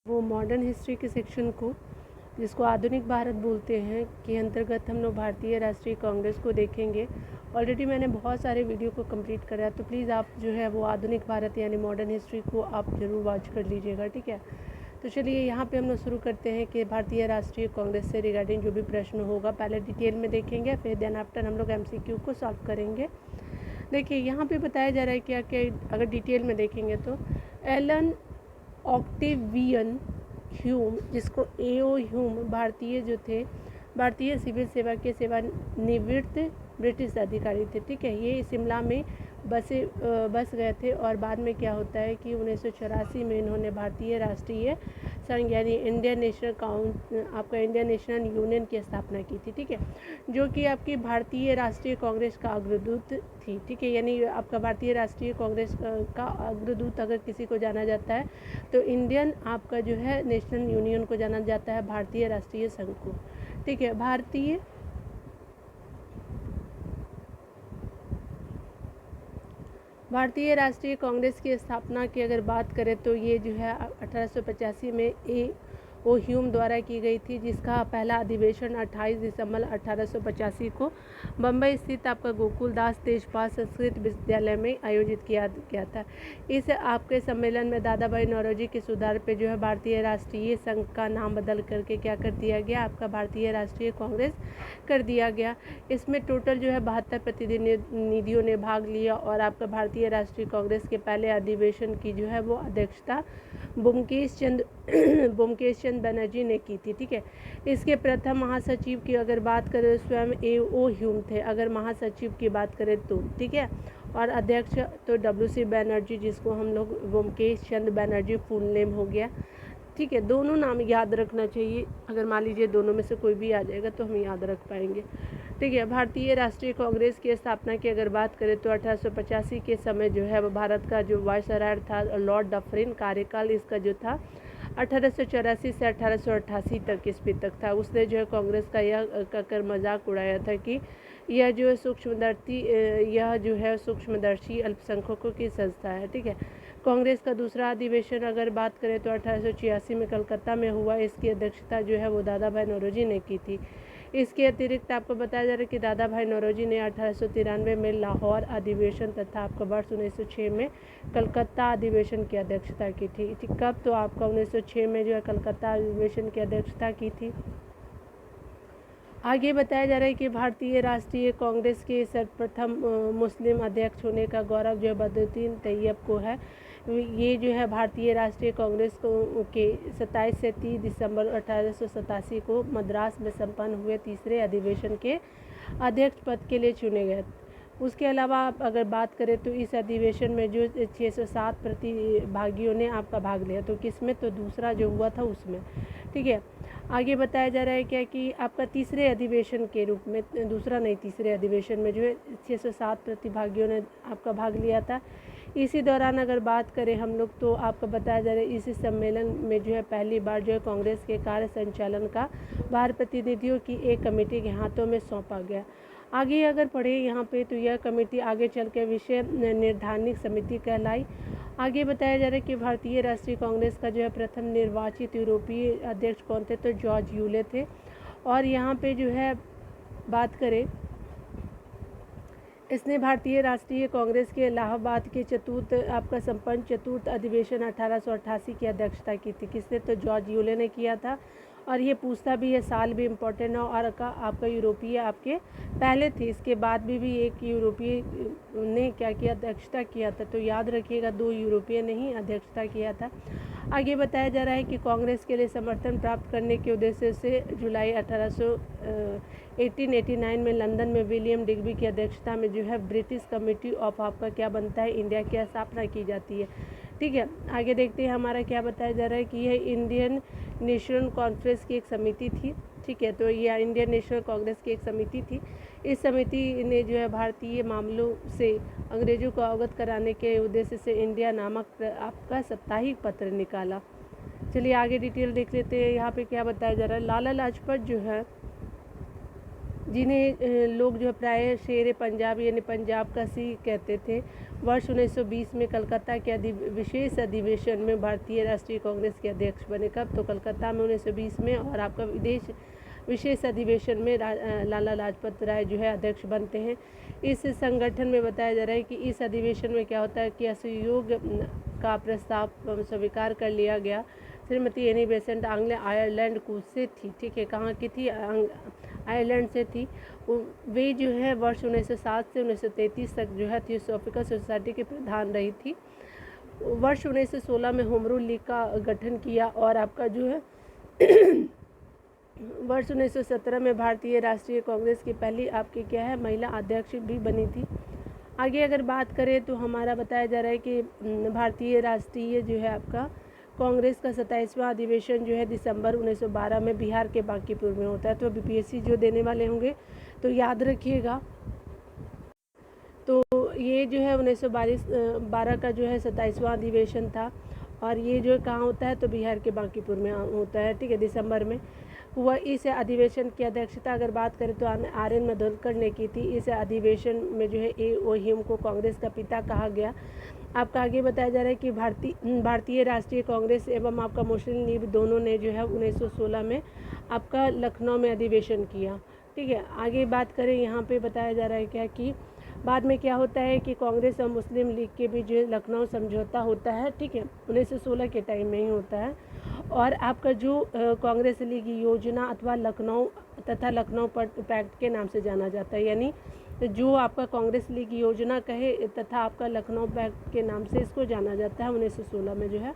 वो modern history के section को, जिसको आधुनिक भारत बोलते हैं, के अंतर्गत हम लोग भारतीय राष्ट्रीय कांग्रेस को देखेंगे। ऑलरेडी मैंने बहुत सारे वीडियो को कंप्लीट करा है, तो प्लीज़ आप जो है वो आधुनिक भारत यानी मॉडर्न हिस्ट्री को आप ज़रूर वॉच कर लीजिएगा, ठीक है। तो चलिए यहाँ पे हम लोग शुरू करते हैं कि भारतीय राष्ट्रीय कांग्रेस से रिगार्डिंग जो भी प्रश्न होगा पहले डिटेल में देखेंगे, फिर देन आफ्टर हम लोग MCQ को सॉल्व करेंगे। देखिए यहाँ पे बताया जा रहा है क्या कि अगर डिटेल में देखेंगे तो एलन ऑक्टेवियन ह्यूम, जिसको A.O. ह्यूम भारतीय सिविल सेवा के सेवानिवृत्त ब्रिटिश अधिकारी थे, ठीक है। ये शिमला में बस गए थे और बाद में क्या होता है कि 1984 में इन्होंने भारतीय राष्ट्रीय संघ यानी इंडियन नेशनल यूनियन की स्थापना की थी, ठीक है, जो कि आपकी भारतीय राष्ट्रीय कांग्रेस का अग्रदूत थी, ठीक है। यानी आपका भारतीय राष्ट्रीय कांग्रेस का अग्रदूत अगर किसी को जाना जाता है तो इंडियन आपका जो है नेशनल यूनियन को जाना जाता है, भारतीय राष्ट्रीय संघ को, ठीक है। भारतीय राष्ट्रीय कांग्रेस की स्थापना की अगर बात करें तो ये जो है 1885 में A.O. ह्यूम द्वारा की गई थी, जिसका पहला अधिवेशन 28 दिसंबर 1885 को बम्बई स्थित आपका गोकुलदास तेजपाल संस्कृत विद्यालय में आयोजित किया गया था। इस आपके सम्मेलन में दादा भाई नौरोजी के सुधार पे जो है भारतीय राष्ट्रीय संघ का नाम बदल करके क्या कर दिया गया, आपका भारतीय राष्ट्रीय कांग्रेस कर दिया गया। इसमें टोटल जो है 72 प्रतिनिधियों ने भाग लिया और आपका भारतीय राष्ट्रीय कांग्रेस के पहले अधिवेशन की जो है वो अध्यक्षता ब्योमकेश चंद्र बनर्जी ने की थी, ठीक है। इसके प्रथम महासचिव की अगर बात करें स्वयं A.O. ह्यूम थे, अगर महासचिव की बात करें तो, ठीक है। और अध्यक्ष तो W.C. बनर्जी, जिसको हम लोग ब्योमकेश चंद्र बनर्जी फुल नेम हो गया, ठीक है। दोनों नाम याद रखना चाहिए, अगर मान लीजिए दोनों में से कोई भी आ जाएगा तो हम याद रख पाएंगे, ठीक है। भारतीय राष्ट्रीय कांग्रेस की स्थापना की अगर बात करें तो 1885 के समय जो है भारत का जो वायसराय था लॉर्ड डफरिन, कार्यकाल इसका जो था 1884 से 1888 तक ईस्वी तक था। उसने जो है कांग्रेस का यह कहकर मजाक उड़ाया था कि यह जो है सूक्ष्मदर्शी अल्पसंख्यकों की संस्था है, ठीक है। कांग्रेस का दूसरा अधिवेशन अगर बात करें तो 1886 में कलकत्ता में हुआ। इसकी अध्यक्षता जो है वो दादा भाई नौरोजी ने की थी। इसके अतिरिक्त आपको बताया जा रहा है कि दादा भाई नौरोजी ने 1893 में लाहौर अधिवेशन तथा आपका वर्ष 1906 में कलकत्ता अधिवेशन की अध्यक्षता की थी, कब, तो आपका 1906 में जो है कलकत्ता अधिवेशन की अध्यक्षता की थी। आगे बताया जा रहा है कि भारतीय राष्ट्रीय कांग्रेस के सर्वप्रथम मुस्लिम अध्यक्ष होने का गौरव जो है बदरुद्दीन तैयब को है। ये जो है भारतीय राष्ट्रीय कांग्रेस को के 27 से 30 दिसंबर 1887 को मद्रास में संपन्न हुए तीसरे अधिवेशन के अध्यक्ष पद के लिए चुने गए। उसके अलावा आप अगर बात करें तो इस अधिवेशन में जो 607 प्रतिभागियों ने आपका भाग लिया, तो किसमें, तो दूसरा जो हुआ था उसमें, ठीक है। आगे बताया जा रहा है क्या कि आपका तीसरे अधिवेशन के रूप में, दूसरा नहीं तीसरे अधिवेशन में जो है 607 प्रतिभागियों ने आपका भाग लिया था। इसी दौरान अगर बात करें हम लोग तो आपको बताया जा रहा है इसी सम्मेलन में जो है पहली बार जो है कांग्रेस के कार्य संचालन का भार प्रतिनिधियों की एक कमेटी के हाथों में सौंपा गया। आगे अगर पढ़े यहाँ पे तो यह कमेटी आगे चल के विषय निर्धारणी समिति कहलाई। आगे बताया जा रहा है कि भारतीय राष्ट्रीय कांग्रेस का जो है प्रथम निर्वाचित यूरोपीय अध्यक्ष कौन थे, तो जॉर्ज यूले थे। और यहाँ पे जो है बात करें, इसने भारतीय राष्ट्रीय कांग्रेस के इलाहाबाद के चतुर्थ अधिवेशन 1888 की अध्यक्षता की थी। किसने, तो जॉर्ज यूले ने किया था। और ये पूछता भी है, साल भी इम्पोर्टेंट है, और आपका यूरोपीय आपके पहले थे, इसके बाद भी एक यूरोपीय ने क्या किया, अध्यक्षता किया था, तो याद रखिएगा 2 यूरोपीय ने ही अध्यक्षता किया था। आगे बताया जा रहा है कि कांग्रेस के लिए समर्थन प्राप्त करने के उद्देश्य से जुलाई 1889 में लंदन में विलियम डिग्बी की अध्यक्षता में जो है ब्रिटिश कमेटी ऑफ आपका क्या बनता है, इंडिया की स्थापना की जाती है, ठीक है। आगे देखते हैं हमारा क्या बताया जा रहा है कि यह इंडियन नेशनल कॉन्फ्रेंस की एक समिति थी, ठीक है। तो यह इंडियन नेशनल कांग्रेस की एक समिति थी। इस समिति ने जो है भारतीय मामलों से अंग्रेजों को अवगत कराने के उद्देश्य से इंडिया नामक आपका साप्ताहिक पत्र निकाला। चलिए आगे डिटेल देख लेते हैं। यहाँ पे क्या बताया जा रहा है, लाला लाजपत जो है जिन्हें लोग जो है प्राय शेर पंजाब यानी पंजाब का सी कहते थे। वर्ष 1920 में कलकत्ता के विशेष अधिवेशन में भारतीय राष्ट्रीय कांग्रेस के अध्यक्ष बने। कब? तो कलकत्ता में 1920 में। और आपका विशेष अधिवेशन में लाला लाजपत राय जो है अध्यक्ष बनते हैं। इस संगठन में बताया जा रहा है कि इस अधिवेशन में क्या होता है कि असहयोग का प्रस्ताव स्वीकार कर लिया गया। श्रीमती एनी बेसेंट आयरलैंड से थी, ठीक है, कहाँ की थी? आयरलैंड से थी। वे जो है वर्ष 1907 से 1933 तक जो है थियोसॉफिकल सोसाइटी की प्रधान रही थी। वर्ष 1916 में होम रूल लीग का गठन किया। और आपका जो है वर्ष 1917 में भारतीय राष्ट्रीय कांग्रेस की पहली आपकी क्या है महिला अध्यक्ष भी बनी थी। आगे अगर बात करें तो हमारा बताया जा रहा है कि भारतीय राष्ट्रीय जो है आपका कांग्रेस का 27वां अधिवेशन जो है दिसंबर 1912 में बिहार के बांकीपुर में होता है। तो बीपीएससी जो देने वाले होंगे तो याद रखिएगा। तो ये जो है 1912 का जो है 27वां अधिवेशन था। और ये जो कहाँ होता है? तो बिहार के बांकीपुर में होता है, ठीक है, दिसंबर में हुआ। इस अधिवेशन की अध्यक्षता अगर बात करें तो आर.एन. मधुकर ने की थी। इस अधिवेशन में जो है ए.ओ. ह्यूम को कांग्रेस का पिता कहा गया। आपका आगे बताया जा रहा है कि भारतीय राष्ट्रीय कांग्रेस एवं आपका मुस्लिम लीग दोनों ने जो है 1916 में आपका लखनऊ में अधिवेशन किया, ठीक है। आगे बात करें यहाँ पे बताया जा रहा है क्या कि बाद में क्या होता है कि कांग्रेस और मुस्लिम लीग के बीच जो लखनऊ समझौता होता है, ठीक है, 1916 के टाइम में ही होता है। और आपका जो कांग्रेस लीग योजना अथवा लखनऊ तथा लखनऊ पैक्ट के नाम से जाना जाता है। यानी जो आपका कांग्रेस लीग योजना कहे तथा आपका लखनऊ पैक्ट के नाम से इसको जाना जाता है 1916 में जो है।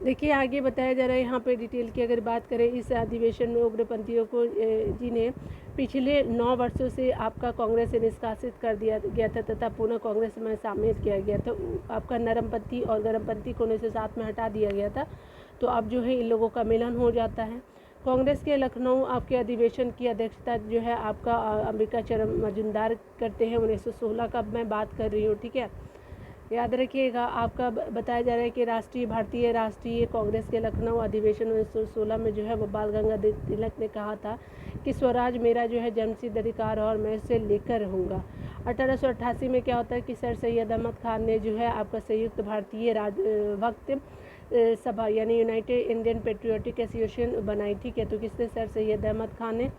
देखिए आगे बताया जा रहा है यहाँ पे डिटेल की अगर बात करें इस अधिवेशन में उग्रपंथियों को जिन्हें पिछले 9 वर्षों से आपका कांग्रेस से निष्कासित कर दिया गया था तथा पुनः कांग्रेस में शामिल किया गया था। आपका नरमपंथी और गरमपंथी को 1907 में हटा दिया गया था। तो अब जो है इन लोगों का मिलन हो जाता है। कांग्रेस के लखनऊ आपके अधिवेशन की अध्यक्षता जो है आपका अंबिका चरण मजुमदार करते हैं। 1916 का मैं बात कर रही हूँ, ठीक है, याद रखिएगा। आपका बताया जा रहा है कि भारतीय राष्ट्रीय कांग्रेस के लखनऊ अधिवेशन 1916 में जो है वो बाल गंगाधर तिलक ने कहा था कि स्वराज मेरा जो है जन्मसिद्ध अधिकार और मैं इसे लेकर रहूँगा। 1888 में क्या होता है कि सर सैयद अहमद खान ने जो है आपका संयुक्त भारतीय भक्त सभा यानी यूनाइटेड इंडियन पेट्रियोटिक एसोसिएशन बनाई, ठीक है। तो किसने? सर सैयद अहमद खान ने।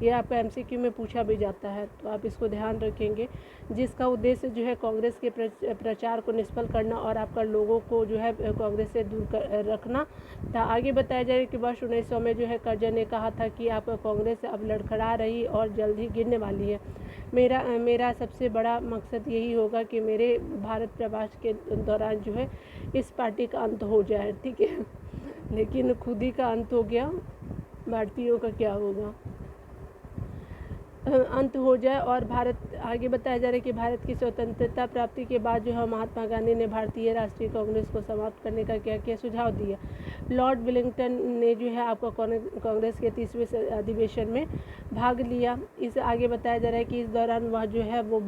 ये आपका एमसीक्यू में पूछा भी जाता है, तो आप इसको ध्यान रखेंगे। जिसका उद्देश्य जो है कांग्रेस के प्रचार को निष्फल करना और आपका लोगों को जो है कांग्रेस से दूर रखना था। आगे बताया जाए कि वर्ष 1900 में जो है कर्जन ने कहा था कि आपका कांग्रेस अब लड़खड़ा रही और जल्द ही गिरने वाली है। मेरा सबसे बड़ा मकसद यही होगा कि मेरे भारत प्रवास के दौरान जो है इस पार्टी का अंत हो जाए, ठीक है। लेकिन खुद ही का अंत हो गया, भारतीयों का क्या होगा? अंत हो जाए। और भारत आगे बताया जा रहा है कि भारत की स्वतंत्रता प्राप्ति के बाद जो है महात्मा गांधी ने भारतीय राष्ट्रीय कांग्रेस को समाप्त करने का क्या सुझाव दिया। लॉर्ड वेलिंगटन ने जो है आपका कांग्रेस के 30वें अधिवेशन में भाग लिया। इस आगे बताया जा रहा है कि इस दौरान वह जो है वो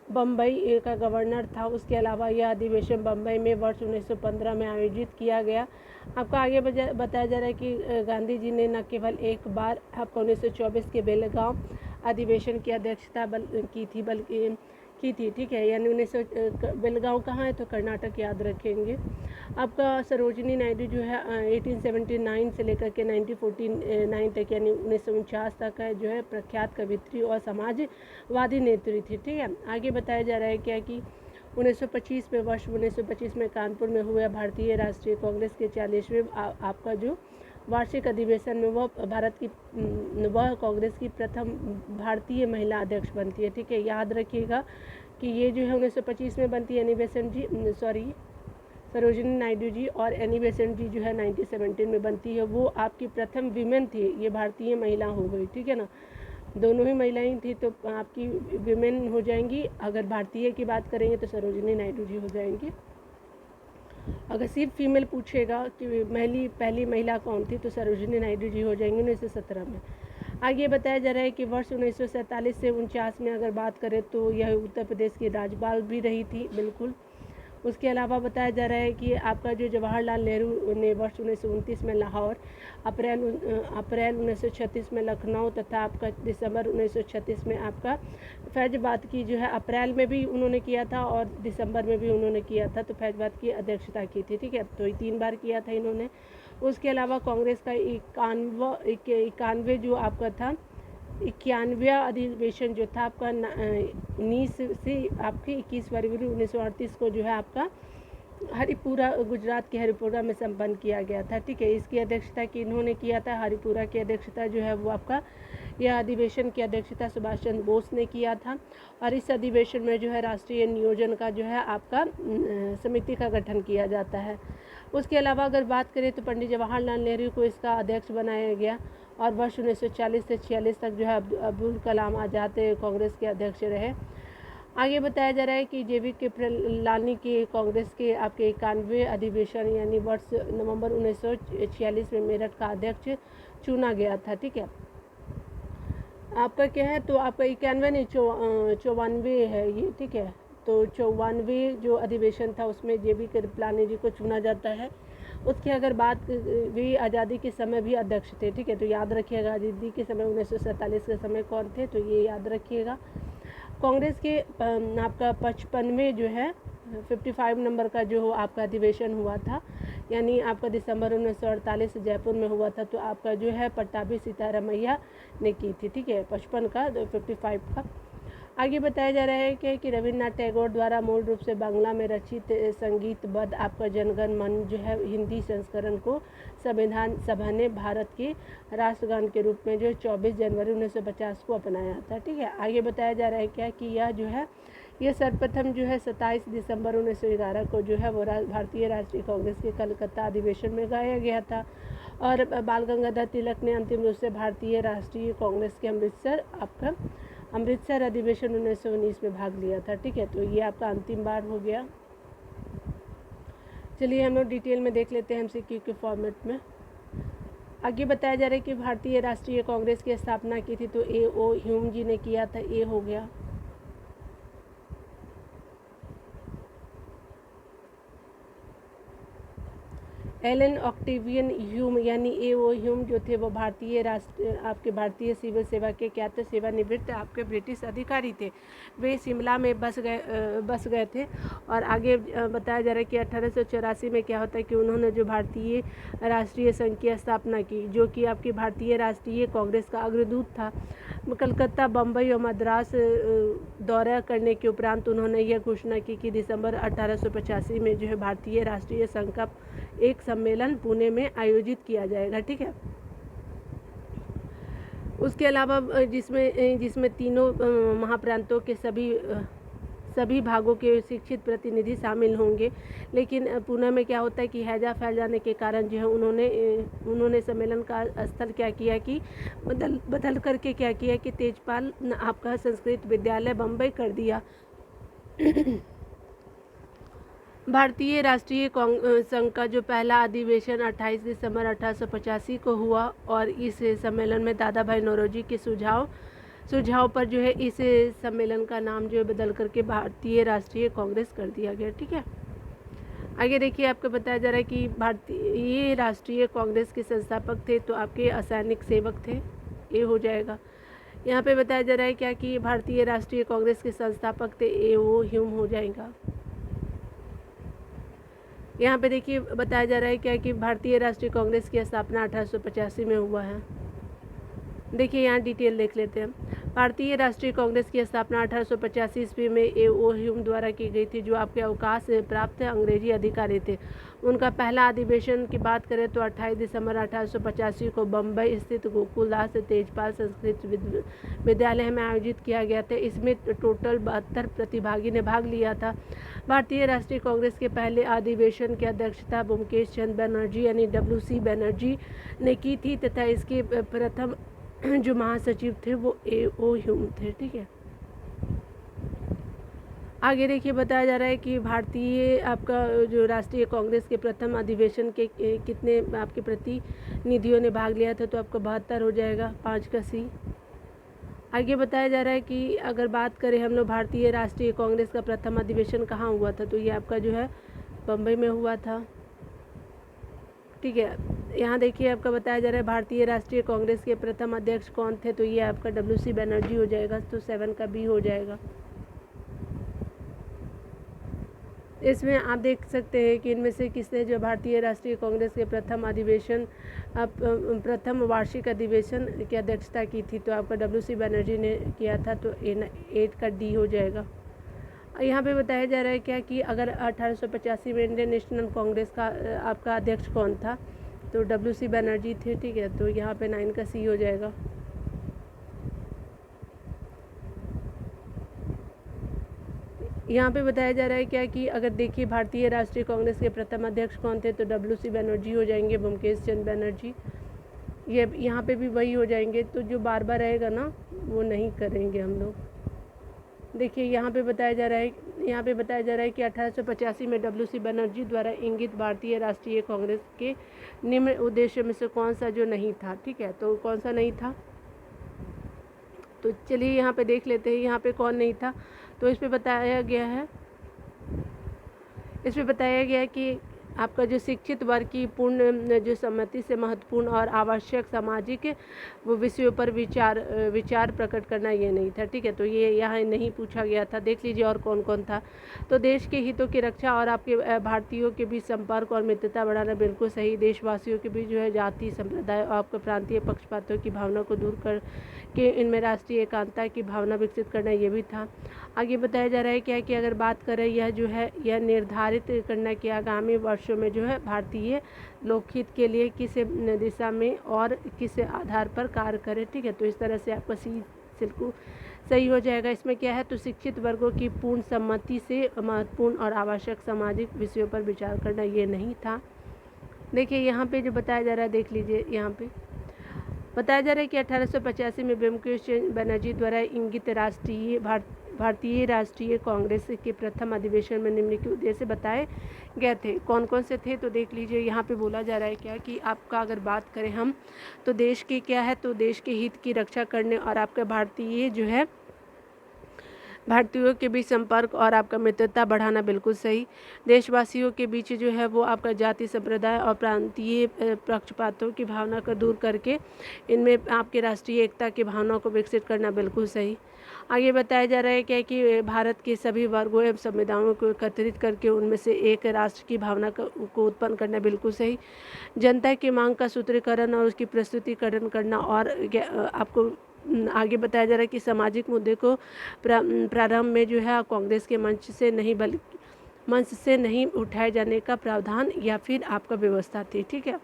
बम्बई का गवर्नर था। उसके अलावा यह अधिवेशन बम्बई में वर्ष 1915 में आयोजित किया गया। आपका आगे बताया जा रहा है कि गांधी जी ने न केवल एक बार आपका 1924 के बेलगांव अधिवेशन की अध्यक्षता की थी, ठीक है। यानी 1900 बेलगांव कहाँ है? तो कर्नाटक, याद रखेंगे। आपका सरोजिनी नायडू जो है 1879 से लेकर के 1949 तक यानी 1949 तक है जो है प्रख्यात कवित्री और समाजवादी नेत्री थी, ठीक है। आगे बताया जा रहा है क्या कि 1925 में कानपुर में हुए भारतीय राष्ट्रीय कांग्रेस के 40वें आपका जो वार्षिक अधिवेशन में वह कांग्रेस की प्रथम भारतीय महिला अध्यक्ष बनती है, ठीक है। याद रखिएगा कि ये जो है 1925 में बनती है सरोजिनी नायडू जी, और एनी बेसेंट जी जो है 1917 में बनती है। वो आपकी प्रथम विमेन थी, ये भारतीय महिला हो गई, ठीक है ना। दोनों ही महिलाएं थी तो आपकी विमेन हो जाएंगी। अगर भारतीय की बात करेंगे तो सरोजिनी नायडू जी हो जाएंगी। अगर सिर्फ फीमेल पूछेगा कि पहली महिला कौन थी तो सरोजिनी नायडू जी हो जाएंगे 1917 में। आगे बताया जा रहा है कि वर्ष 1947 से 49 में अगर बात करें तो यह उत्तर प्रदेश की राज्यपाल भी रही थी, बिल्कुल। उसके अलावा बताया जा रहा है कि आपका जो जवाहरलाल नेहरू ने वर्ष 1929 में लाहौर, अप्रैल 1936 में लखनऊ तथा आपका दिसंबर 1936 में आपका फैजाबाद की जो है अप्रैल में भी उन्होंने किया था और दिसंबर में भी उन्होंने किया था, तो फैजाबाद की अध्यक्षता की थी, ठीक है। तो ये 3 बार किया था इन्होंने। उसके अलावा कांग्रेस का 91 जो आपका था 91वां अधिवेशन जो था आपका 19 से आपके 21 फरवरी 1938 को जो है आपका हरिपुरा, गुजरात के हरिपुरा में संपन्न किया गया था, ठीक है। इसकी अध्यक्षता की इन्होंने किया था, हरिपुरा की अध्यक्षता जो है वो आपका, यह अधिवेशन की अध्यक्षता सुभाष चंद्र बोस ने किया था। और इस अधिवेशन में जो है राष्ट्रीय नियोजन का जो है आपका समिति का गठन किया जाता है। उसके अलावा अगर बात करें तो पंडित जवाहरलाल नेहरू को इसका अध्यक्ष बनाया गया और वर्ष 1940 से 46 तक जो है अब्दुल कलाम आज़ाद कांग्रेस के अध्यक्ष रहे। आगे बताया जा रहा है कि JV कृपलानी के कांग्रेस के आपके 91वें अधिवेशन यानी वर्ष नवंबर 1946 में मेरठ का अध्यक्ष चुना गया था, ठीक है। आपका क्या है, तो आपका 91 नहीं 54 है ये, ठीक है। तो 54वें जो अधिवेशन था उसमें JV कृपलानी जी को चुना जाता है। उसकी अगर बात भी आज़ादी के समय भी अध्यक्ष थे, ठीक है। तो याद रखिएगा आज़ादी के समय 1947 के समय कौन थे, तो ये याद रखिएगा। कांग्रेस के आपका 55वें जो है 55 नंबर का जो आपका अधिवेशन हुआ था, यानी आपका दिसंबर 1948 जयपुर में हुआ था, तो आपका जो है पट्टाभी सीतारामैया ने की थी, ठीक है। 55 का 55 का। आगे बताया जा रहा है कि रविन्द्रनाथ टैगोर द्वारा मूल रूप से बांग्ला में रचित संगीतबद्ध आपका जनगण मन जो है हिंदी संस्करण को संविधान सभा ने भारत के राष्ट्रगान के रूप में जो 24 जनवरी 1950 को अपनाया था, ठीक है। आगे बताया जा रहा है क्या कि यह जो है यह सर्वप्रथम जो है 27 दिसंबर 1911 को जो है वो भारतीय राष्ट्रीय कांग्रेस के कलकत्ता अधिवेशन में गाया गया था और बाल गंगाधर तिलक ने अंतिम रूप से भारतीय राष्ट्रीय कांग्रेस के अमृतसर अधिवेशन 1919 में भाग लिया था, ठीक है। तो ये आपका अंतिम बार हो गया। चलिए हम लोग डिटेल में देख लेते हैं MCQ के फॉर्मेट में। आगे बताया जा रहा है कि भारतीय राष्ट्रीय कांग्रेस की स्थापना की थी, तो A.O. ह्यूम जी ने किया था, ए हो गया। एलन ऑक्टेवियन ह्यूम यानी A.O. ह्यूम जो थे वो भारतीय सिविल सेवा के क्या थे, सेवानिवृत्त आपके ब्रिटिश अधिकारी थे। वे शिमला में बस गए थे। और आगे बताया जा रहा है कि 1884 में क्या होता है कि उन्होंने जो भारतीय राष्ट्रीय संघ की स्थापना की, जो कि आपकी भारतीय राष्ट्रीय कांग्रेस का अग्रदूत था। कलकत्ता, बम्बई और मद्रास दौरा करने के उपरांत उन्होंने यह घोषणा की कि दिसंबर 1885 में जो है भारतीय राष्ट्रीय संघ का एक सम्मेलन पुणे में आयोजित किया जाएगा, ठीक है। उसके अलावा जिसमें तीनों महाप्रांतों के सभी भागों के शिक्षित प्रतिनिधि शामिल होंगे। लेकिन पुणे में क्या होता है कि हैजा फैल जाने के कारण जो है उन्होंने सम्मेलन का स्थल क्या किया कि बदल करके क्या किया कि तेजपाल आपका संस्कृत विद्यालय बम्बई कर दिया। भारतीय राष्ट्रीय संघ का जो पहला अधिवेशन 28 दिसंबर 1885 को हुआ और इस सम्मेलन में दादा भाई नौरोजी के सुझाव पर जो है इस सम्मेलन का नाम जो है बदल करके भारतीय राष्ट्रीय कांग्रेस कर दिया गया, ठीक है। आगे देखिए आपको बताया जा रहा है कि भारतीय राष्ट्रीय कांग्रेस के संस्थापक थे, तो आपके असैनिक सेवक थे, ये हो जाएगा। यहाँ पे बताया जा रहा है क्या कि भारतीय राष्ट्रीय कांग्रेस के संस्थापक थे, A.O. ह्यूम हो जाएगा। यहाँ पे देखिए बताया जा रहा है क्या कि भारतीय राष्ट्रीय कांग्रेस की स्थापना 1885 में हुआ है। देखिए यहाँ डिटेल देख लेते हैं। भारतीय राष्ट्रीय कांग्रेस की स्थापना 1885 ईस्वी में A.O. ह्यूम द्वारा की गई थी, जो आपके अवकाश प्राप्त अंग्रेजी अधिकारी थे। उनका पहला अधिवेशन की बात करें तो 28 दिसंबर 1885 को बम्बई स्थित गोकुलदास तेजपाल संस्कृत विद्यालय में आयोजित किया गया था। इसमें टोटल 72 प्रतिभागी ने भाग लिया था। भारतीय राष्ट्रीय कांग्रेस के पहले अधिवेशन की अध्यक्षता ब्योमकेश चंद्र बनर्जी यानी W.C. बनर्जी ने की थी तथा इसके प्रथम जो महासचिव थे वो A.O. ह्यूम थे, ठीक है। आगे देखिए बताया जा रहा है कि भारतीय आपका जो राष्ट्रीय कांग्रेस के प्रथम अधिवेशन के कितने आपके प्रतिनिधियों ने भाग लिया था, तो आपका 72 हो जाएगा, 5 का C। आगे बताया जा रहा है कि अगर बात करें हम लोग भारतीय राष्ट्रीय कांग्रेस का प्रथम अधिवेशन कहाँ हुआ था, तो ये आपका जो है बम्बई में हुआ था। ठीक है, यहाँ देखिए आपका बताया जा रहा है भारतीय राष्ट्रीय कांग्रेस के प्रथम अध्यक्ष कौन थे, तो ये आपका WC बनर्जी हो जाएगा, तो 7 का B हो जाएगा। इसमें आप देख सकते हैं कि इनमें से किसने जो भारतीय राष्ट्रीय कांग्रेस के प्रथम वार्षिक अधिवेशन की अध्यक्षता की थी, तो आपका WC बनर्जी ने किया था, तो 8 का D हो जाएगा। यहाँ पे बताया जा रहा है क्या कि अगर 1885 में इंडियन नेशनल कांग्रेस का आपका अध्यक्ष कौन था, तो WC बनर्जी थे। ठीक है, तो यहाँ पे 9 का C हो जाएगा। यहाँ पे बताया जा रहा है क्या कि अगर देखिए भारतीय राष्ट्रीय कांग्रेस के प्रथम अध्यक्ष कौन थे, तो WC बनर्जी हो जाएंगे, ब्योमकेश चंद्र बनर्जी। ये यहाँ पे भी वही हो जाएंगे, तो जो बार बार रहेगा ना वो नहीं करेंगे हम लोग। देखिए यहाँ पे बताया जा रहा है कि 1885 में WC बनर्जी द्वारा इंगित भारतीय राष्ट्रीय कांग्रेस के निम्न उद्देश्य में से कौन सा जो नहीं था। ठीक है, तो कौन सा नहीं था, तो चलिए यहाँ पे देख लेते हैं यहाँ पे कौन नहीं था। तो इस पे बताया गया है कि आपका जो शिक्षित वर्ग की पूर्ण जो सम्मति से महत्वपूर्ण और आवश्यक सामाजिक वो विषयों पर विचार प्रकट करना ये नहीं था। ठीक है, तो ये यहाँ नहीं पूछा गया था। देख लीजिए और कौन कौन था। तो देश के हितों की रक्षा और आपके भारतीयों के बीच संपर्क और मित्रता बढ़ाना बिल्कुल सही। देशवासियों के बीच जो है जाति संप्रदाय और आपके प्रांतीय पक्षपातों की भावना को दूर कर के इनमें राष्ट्रीय एकांतता की भावना विकसित करना ये भी था। आगे बताया जा रहा है क्या कि अगर बात करें यह निर्धारित करना कि आगामी वर्षों में जो है भारतीय लोकहित के लिए किस दिशा में और किस आधार पर कार्य करे। ठीक है, तो इस तरह से आपका सी बिल्कुल सही हो जाएगा। इसमें क्या है, तो शिक्षित वर्गों की पूर्ण सम्मति से महत्वपूर्ण और आवश्यक सामाजिक विषयों पर विचार करना ये नहीं था। देखिए यहाँ पे जो बताया जा रहा है, देख लीजिए यहाँ पे बताया जा रहा है कि 1885 में ब्योमकेश चंद्र बनर्जी द्वारा इंगित भारतीय राष्ट्रीय कांग्रेस के प्रथम अधिवेशन में निम्नलिखित उद्देश्य बताए गए थे। कौन कौन से थे, तो देख लीजिए यहाँ पे बोला जा रहा है क्या कि आपका अगर बात करें हम, तो देश के क्या है, तो देश के हित की रक्षा करने और आपका भारतीयों के बीच संपर्क और आपका मित्रता बढ़ाना बिल्कुल सही। देशवासियों के बीच जो है वो आपका जाति संप्रदाय और प्रांतीय पक्षपातों की भावना को दूर करके इनमें आपके राष्ट्रीय एकता की भावना को विकसित करना बिल्कुल सही। आगे बताया जा रहा है क्या कि भारत के सभी वर्गों एवं संविधानों को एकत्रित करके उनमें से एक राष्ट्र की भावना को उत्पन्न करना बिल्कुल सही। जनता की मांग का सूत्रीकरण और उसकी प्रस्तुतिकरण करना, और आपको आगे बताया जा रहा है कि सामाजिक मुद्दे को प्रारंभ में जो है कांग्रेस के मंच से नहीं उठाए जाने का प्रावधान या फिर आपका व्यवस्था थी। ठीक है,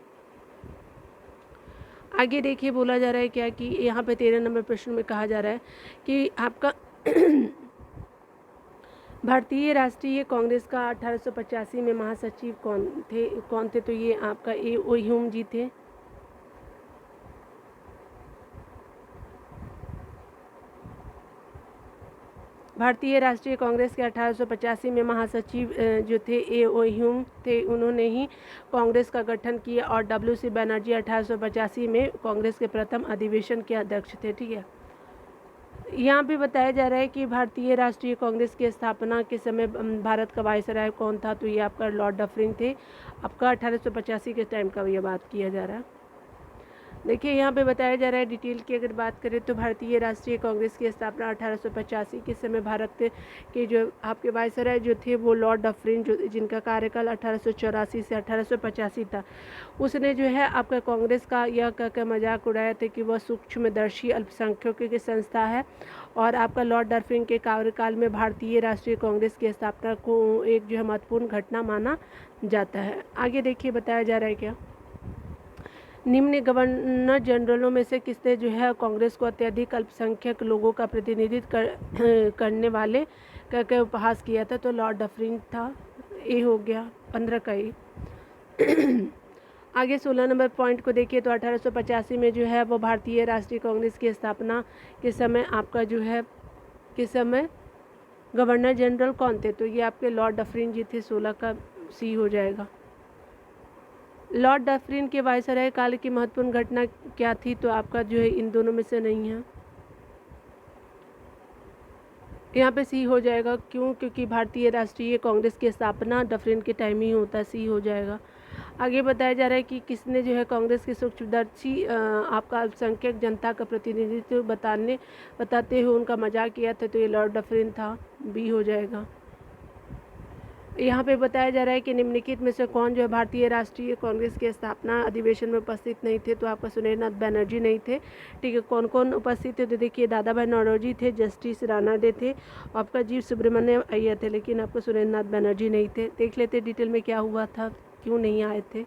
आगे देखिए बोला जा रहा है क्या कि यहाँ पे 13 नंबर प्रश्न में कहा जा रहा है कि आपका भारतीय राष्ट्रीय कांग्रेस का 1885 में महासचिव कौन थे, तो ये आपका A.O. ह्यूम जी थे। भारतीय राष्ट्रीय कांग्रेस के 1885 में महासचिव जो थे A.O. ह्यूम थे, उन्होंने ही कांग्रेस का गठन किया, और WC बनर्जी 1885 में कांग्रेस के प्रथम अधिवेशन के अध्यक्ष थे। ठीक है, यहाँ पे बताया जा रहा है कि भारतीय राष्ट्रीय कांग्रेस की स्थापना के समय भारत का वायसराय कौन था, तो ये आपका लॉर्ड डफरिन थे। आपका 1885 के टाइम का ये बात किया जा रहा है। देखिए यहाँ पे बताया जा रहा है डिटेल की अगर बात करें, तो भारतीय राष्ट्रीय कांग्रेस की स्थापना 1885 के समय भारत के जो आपके वायसराय जो थे वो लॉर्ड डफरिन, जो जिनका कार्यकाल 1884 से 1885 था, उसने जो है आपका कांग्रेस का यह कहकर मजाक उड़ाया था कि वह सूक्ष्मदर्शी अल्पसंख्यकों की संस्था है, और आपका लॉर्ड डफरिन के कार्यकाल में भारतीय राष्ट्रीय कांग्रेस की स्थापना को एक जो है महत्वपूर्ण घटना माना जाता है। आगे देखिए बताया जा रहा है क्या, निम्न गवर्नर जनरलों में से किसने जो है कांग्रेस को अत्यधिक अल्पसंख्यक लोगों का प्रतिनिधित्व करने वाले का उपहास किया था, तो लॉर्ड डफरिन था। ए हो गया 15 का ए। आगे 16 नंबर पॉइंट को देखिए, तो 1885 में जो है वो भारतीय राष्ट्रीय कांग्रेस की स्थापना के समय आपका जो है किस समय गवर्नर जनरल कौन थे, तो ये आपके लॉर्ड डफरिन जी थे। 16 का सी हो जाएगा। लॉर्ड डफरिन के वायसराय काल की महत्वपूर्ण घटना क्या थी, तो आपका जो है इन दोनों में से नहीं है। यहाँ पे सी हो जाएगा। क्यों? क्योंकि भारतीय राष्ट्रीय कांग्रेस की स्थापना डफरिन के टाइम ही होता है, सी हो जाएगा। आगे बताया जा रहा है कि किसने जो है कांग्रेस के सूक्ष्मदर्शी आपका अल्पसंख्यक जनता का प्रतिनिधित्व बताते हुए उनका मजाक किया था, तो ये लॉर्ड डफरिन था, बी हो जाएगा। यहाँ पे बताया जा रहा है कि निम्नलिखित में से कौन जो है भारतीय राष्ट्रीय कांग्रेस के स्थापना अधिवेशन में उपस्थित नहीं थे, तो आपका सुरेंद्र नाथ बनर्जी नहीं थे। ठीक है, कौन कौन उपस्थित थे? तो देखिए दादा भाई नौरोजी थे, जस्टिस रानाडे थे, आपका जीव सुब्रमण्यम अय्यर थे, लेकिन आपका सुरेंद्र नाथ बनर्जी नहीं थे। देख लेते डिटेल में क्या हुआ था, क्यों नहीं आए थे।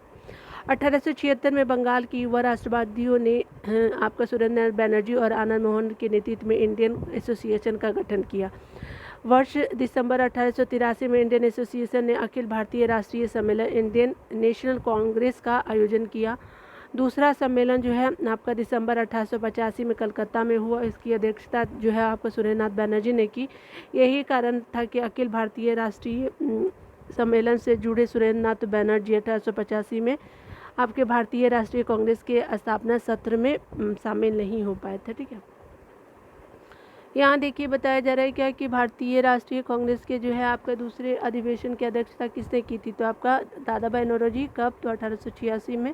1876 में बंगाल की युवा राष्ट्रवादियों ने आपका सुरेंद्र नाथ बनर्जी और आनंद मोहन के नेतृत्व में इंडियन एसोसिएशन का गठन किया। वर्ष दिसंबर 1883 में इंडियन एसोसिएशन ने अखिल भारतीय राष्ट्रीय सम्मेलन इंडियन नेशनल कांग्रेस का आयोजन किया। दूसरा सम्मेलन जो है आपका दिसंबर 1885 में कलकत्ता में हुआ। इसकी अध्यक्षता जो है आपका सुरेंद्र नाथ बनर्जी ने की। यही कारण था कि अखिल भारतीय राष्ट्रीय सम्मेलन से जुड़े सुरेंद्र नाथ बनर्जी 1885 में आपके भारतीय राष्ट्रीय कांग्रेस के स्थापना सत्र में शामिल नहीं हो पाए थे। ठीक है, यहाँ देखिए बताया जा रहा है क्या कि भारतीय राष्ट्रीय कांग्रेस के जो है आपका दूसरे अधिवेशन की अध्यक्षता किसने की थी, तो आपका दादा भाई नौरोजी। कब? तो 1886 में।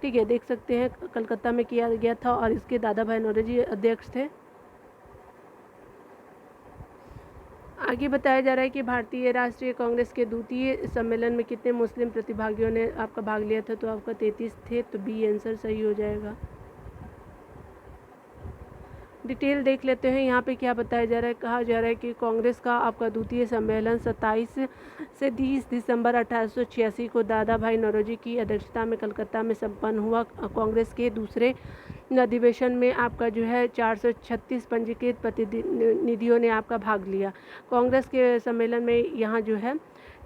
ठीक है, देख सकते हैं कलकत्ता में किया गया था और इसके दादा भाई नौरोजी अध्यक्ष थे। आगे बताया जा रहा है कि भारतीय राष्ट्रीय कांग्रेस के द्वितीय सम्मेलन में कितने मुस्लिम प्रतिभागियों ने आपका भाग लिया था, तो आपका 33 थे, तो बी आंसर सही हो जाएगा। डिटेल देख लेते हैं। यहाँ पे क्या बताया जा रहा है, कहा जा रहा है कि कांग्रेस का आपका द्वितीय सम्मेलन 27 से 30 दिसंबर 1886 को दादा भाई नौरोजी की अध्यक्षता में कलकत्ता में संपन्न हुआ। कांग्रेस के दूसरे अधिवेशन में आपका जो है 436 पंजीकृत प्रतिनिधियों ने आपका भाग लिया। कांग्रेस के सम्मेलन में यहाँ जो है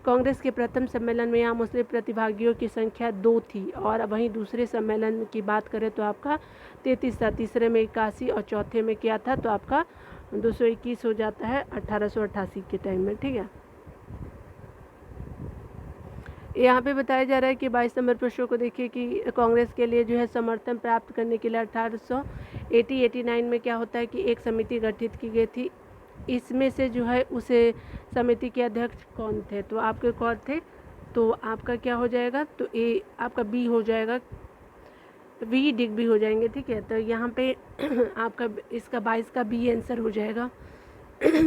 कांग्रेस के प्रथम सम्मेलन में यहाँ मुस्लिम प्रतिभागियों की संख्या 2 थी, और वहीं दूसरे सम्मेलन की बात करें तो आपका 33 था, तीसरे में 81 और चौथे में क्या था, तो आपका 221 हो जाता है 1888 के टाइम में। ठीक है, यहाँ पे बताया जा रहा है कि 22 नंबर प्रश्नों को देखिए कि कांग्रेस के लिए जो है समर्थन प्राप्त करने के लिए 1889 में क्या होता है कि एक समिति गठित की गई थी। इसमें से जो है उस समिति के अध्यक्ष कौन थे, तो आपके कौन थे, तो आपका क्या हो जाएगा, तो ए आपका बी हो जाएगा, वी डिग्बी हो जाएंगे। ठीक है, तो यहाँ पे आपका इसका 22 का बी आंसर हो जाएगा।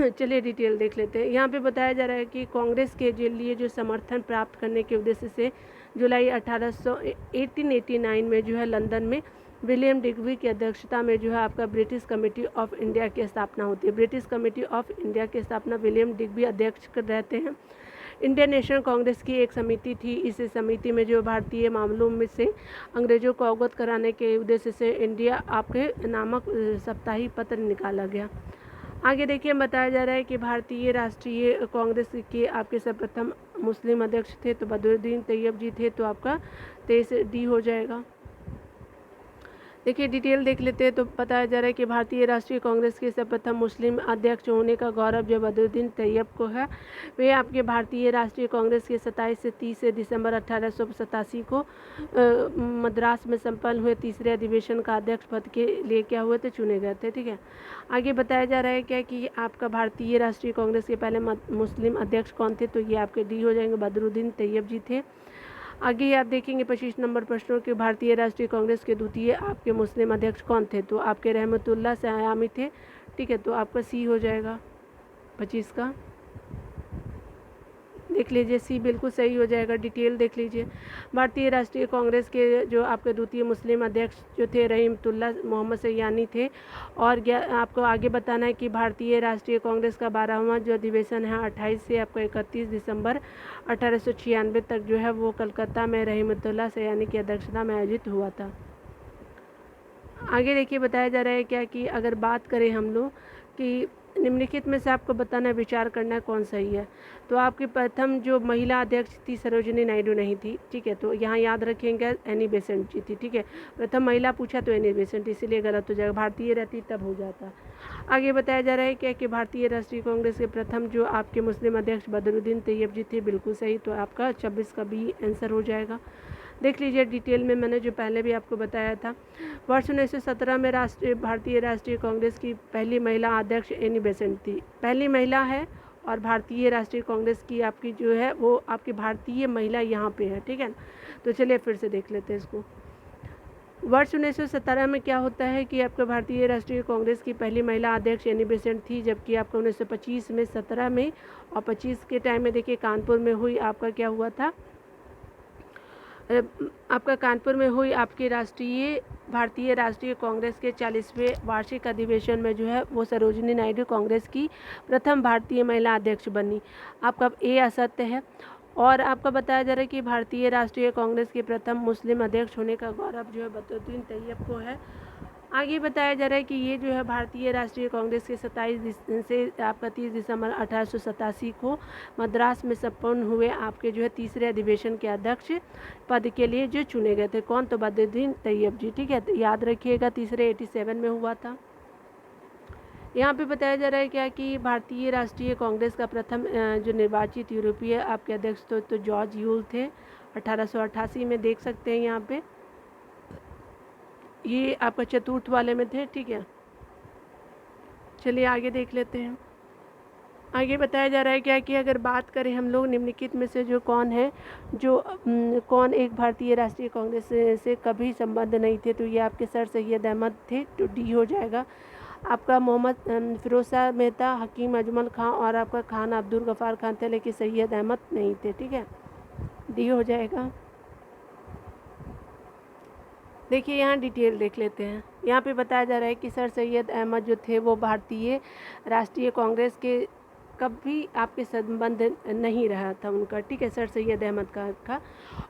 चलिए डिटेल देख लेते हैं। यहाँ पे बताया जा रहा है कि कांग्रेस के लिए जो समर्थन प्राप्त करने के उद्देश्य से जुलाई 1889 में जो है लंदन में विलियम डिग्बी की अध्यक्षता में जो है आपका ब्रिटिश कमेटी ऑफ इंडिया की स्थापना होती है। ब्रिटिश कमेटी ऑफ इंडिया की स्थापना विलियम डिग्बी अध्यक्ष रहते हैं। इंडियन नेशनल कांग्रेस की एक समिति थी। इस समिति में जो भारतीय मामलों में से अंग्रेजों को अवगत कराने के उद्देश्य से इंडिया आपके नामक साप्ताहिक पत्र निकाला गया। आगे देखिए बताया जा रहा है कि भारतीय राष्ट्रीय कांग्रेस के आपके सर्वप्रथम मुस्लिम अध्यक्ष थे, तो बदरुद्दीन तैयब जी थे, तो आपका 23 डी हो जाएगा। देखिए डिटेल देख लेते हैं। तो बताया जा रहा है कि भारतीय राष्ट्रीय कांग्रेस के सर्वप्रथम मुस्लिम अध्यक्ष होने का गौरव जो बदरुद्दीन तैयब को है। वे आपके भारतीय राष्ट्रीय कांग्रेस के 27 से 30 दिसंबर 1887 को मद्रास में संपन्न हुए तीसरे अधिवेशन का अध्यक्ष पद के लिए क्या हुए थे, चुने गए थे। ठीक है, आगे बताया जा रहा है क्या कि आपका भारतीय राष्ट्रीय कांग्रेस के पहले मुस्लिम अध्यक्ष कौन थे, तो ये आपके डी हो जाएंगे, बदरुद्दीन तैयब जी थे। आगे आप देखेंगे 25 नंबर प्रश्नों के भारतीय राष्ट्रीय कांग्रेस के द्वितीय आपके मुस्लिम अध्यक्ष कौन थे, तो आपके रहमतुल्लाह सयामी थे। ठीक है, तो आपका सी हो जाएगा 25 का। देख लीजिए सी बिल्कुल सही हो जाएगा। डिटेल देख लीजिए। भारतीय राष्ट्रीय कांग्रेस के जो आपके द्वितीय मुस्लिम अध्यक्ष जो थे रहमतुल्लाह मोहम्मद सयानी थे। और आपको आगे बताना है कि भारतीय राष्ट्रीय कांग्रेस का 12वां जो अधिवेशन है 28 से आपको 31 दिसंबर 1896 तक जो है वो कलकत्ता में रहमतुल्लाह सयानी की अध्यक्षता में आयोजित हुआ था। आगे देखिए बताया जा रहा है क्या कि अगर बात करें हम लोग कि निम्नलिखित में से आपको बताना विचार करना कौन सही है, तो आपकी प्रथम जो महिला अध्यक्ष थी सरोजिनी नायडू नहीं थी। ठीक है, तो यहाँ याद रखेंगे एनी बेसेंट जी थी। ठीक है, प्रथम महिला पूछा तो एनी बेसेंट, इसीलिए गलत हो जाएगा, भारतीय रहती तब हो जाता। आगे बताया जा रहा है क्या कि भारतीय राष्ट्रीय कांग्रेस के प्रथम जो आपके मुस्लिम अध्यक्ष बदरुद्दीन तैयब जी थे, बिल्कुल सही, तो आपका 26 का बी आंसर हो जाएगा। देख लीजिए डिटेल में, मैंने जो पहले भी आपको बताया था। वर्ष 1917 में भारतीय राष्ट्रीय कांग्रेस की पहली महिला अध्यक्ष एनी बेसेंट थी। पहली महिला है और भारतीय राष्ट्रीय कांग्रेस की आपकी जो है वो आपकी भारतीय महिला यहाँ पे है, ठीक है ना। तो चलिए फिर से देख लेते हैं इसको। वर्ष 1917 में क्या होता है कि आपका भारतीय राष्ट्रीय कांग्रेस की पहली महिला अध्यक्ष एनी बेसेंट थी, जबकि आपका 1925 में, 17 में और 25 के टाइम में देखिए कानपुर में हुई आपका क्या हुआ था, आपका कानपुर में हुई आपकी भारतीय राष्ट्रीय कांग्रेस के 40वें वार्षिक अधिवेशन में जो है वो सरोजिनी नायडू कांग्रेस की प्रथम भारतीय महिला अध्यक्ष बनी। आपका ए असत्य है। और आपका बताया जा रहा है कि भारतीय राष्ट्रीय कांग्रेस के प्रथम मुस्लिम अध्यक्ष होने का गौरव जो है बदरुद्दीन तैयब को है। आगे बताया जा रहा है कि ये जो है भारतीय राष्ट्रीय कांग्रेस के 27 से आपका 30 दिसंबर 1887 को मद्रास में संपन्न हुए आपके जो है तीसरे अधिवेशन के अध्यक्ष पद के लिए जो चुने गए थे। कौन? तो बदरुद्दीन तैयब जी, ठीक है। तो याद रखिएगा तीसरे 87 में हुआ था। यहाँ पे बताया जा रहा है क्या कि भारतीय राष्ट्रीय कांग्रेस का प्रथम जो निर्वाचित यूरोपीय आपके अध्यक्ष तो जॉर्ज यूल थे 1888 में, देख सकते हैं यहाँ पे, ये आपका चतुर्थ वाले में थे, ठीक है। चलिए आगे देख लेते हैं। आगे बताया जा रहा है क्या कि अगर बात करें हम लोग निम्नलिखित में से जो कौन है, जो कौन एक भारतीय राष्ट्रीय कांग्रेस से कभी संबंध नहीं थे, तो ये आपके सर सैयद अहमद थे, तो डी हो जाएगा। आपका मोहम्मद फिरोज शाह मेहता, हकीम अजमल खां और आपका खान अब्दुल गफ़ार खान थे, लेकिन सैयद अहमद नहीं थे, ठीक है, डी हो जाएगा। देखिए यहाँ डिटेल देख लेते हैं। यहाँ पे बताया जा रहा है कि सर सैयद अहमद जो थे वो भारतीय राष्ट्रीय कांग्रेस के कभी आपके संबंध नहीं रहा था उनका, ठीक है, सर सैयद अहमद का।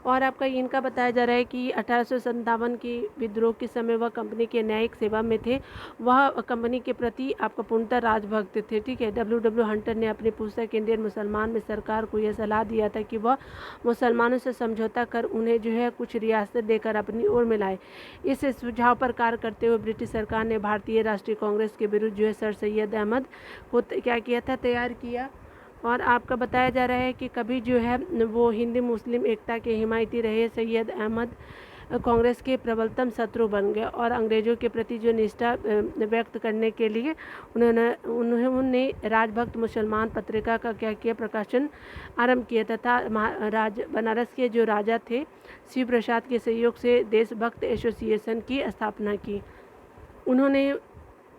और आपका इनका बताया जा रहा है कि 1857 की विद्रोह के समय वह कंपनी के न्यायिक सेवा में थे। वह कंपनी के प्रति आपका पूर्णतः राजभक्त थे, ठीक है। W. हंटर ने अपनी पुस्तक इंडियन मुसलमान में सरकार को यह सलाह दिया था कि वह मुसलमानों से समझौता कर उन्हें जो है कुछ रियासत देकर अपनी ओर मिलाए। इस सुझाव पर कार्य करते हुए ब्रिटिश सरकार ने भारतीय राष्ट्रीय कांग्रेस के विरुद्ध जो है सर सैयद अहमद को क्या किया था, तैयार किया। और आपका बताया जा रहा है कि कभी जो है वो हिंदू मुस्लिम एकता के हिमायती रहे। सैयद अहमद कांग्रेस के प्रबलतम शत्रु बन गए और अंग्रेजों के प्रति जो निष्ठा व्यक्त करने के लिए उन्होंने राजभक्त मुसलमान पत्रिका का क्या किया, प्रकाशन आरंभ किया तथा बनारस के जो राजा थे शिव प्रसाद के सहयोग से देशभक्त एसोसिएशन की स्थापना की। उन्होंने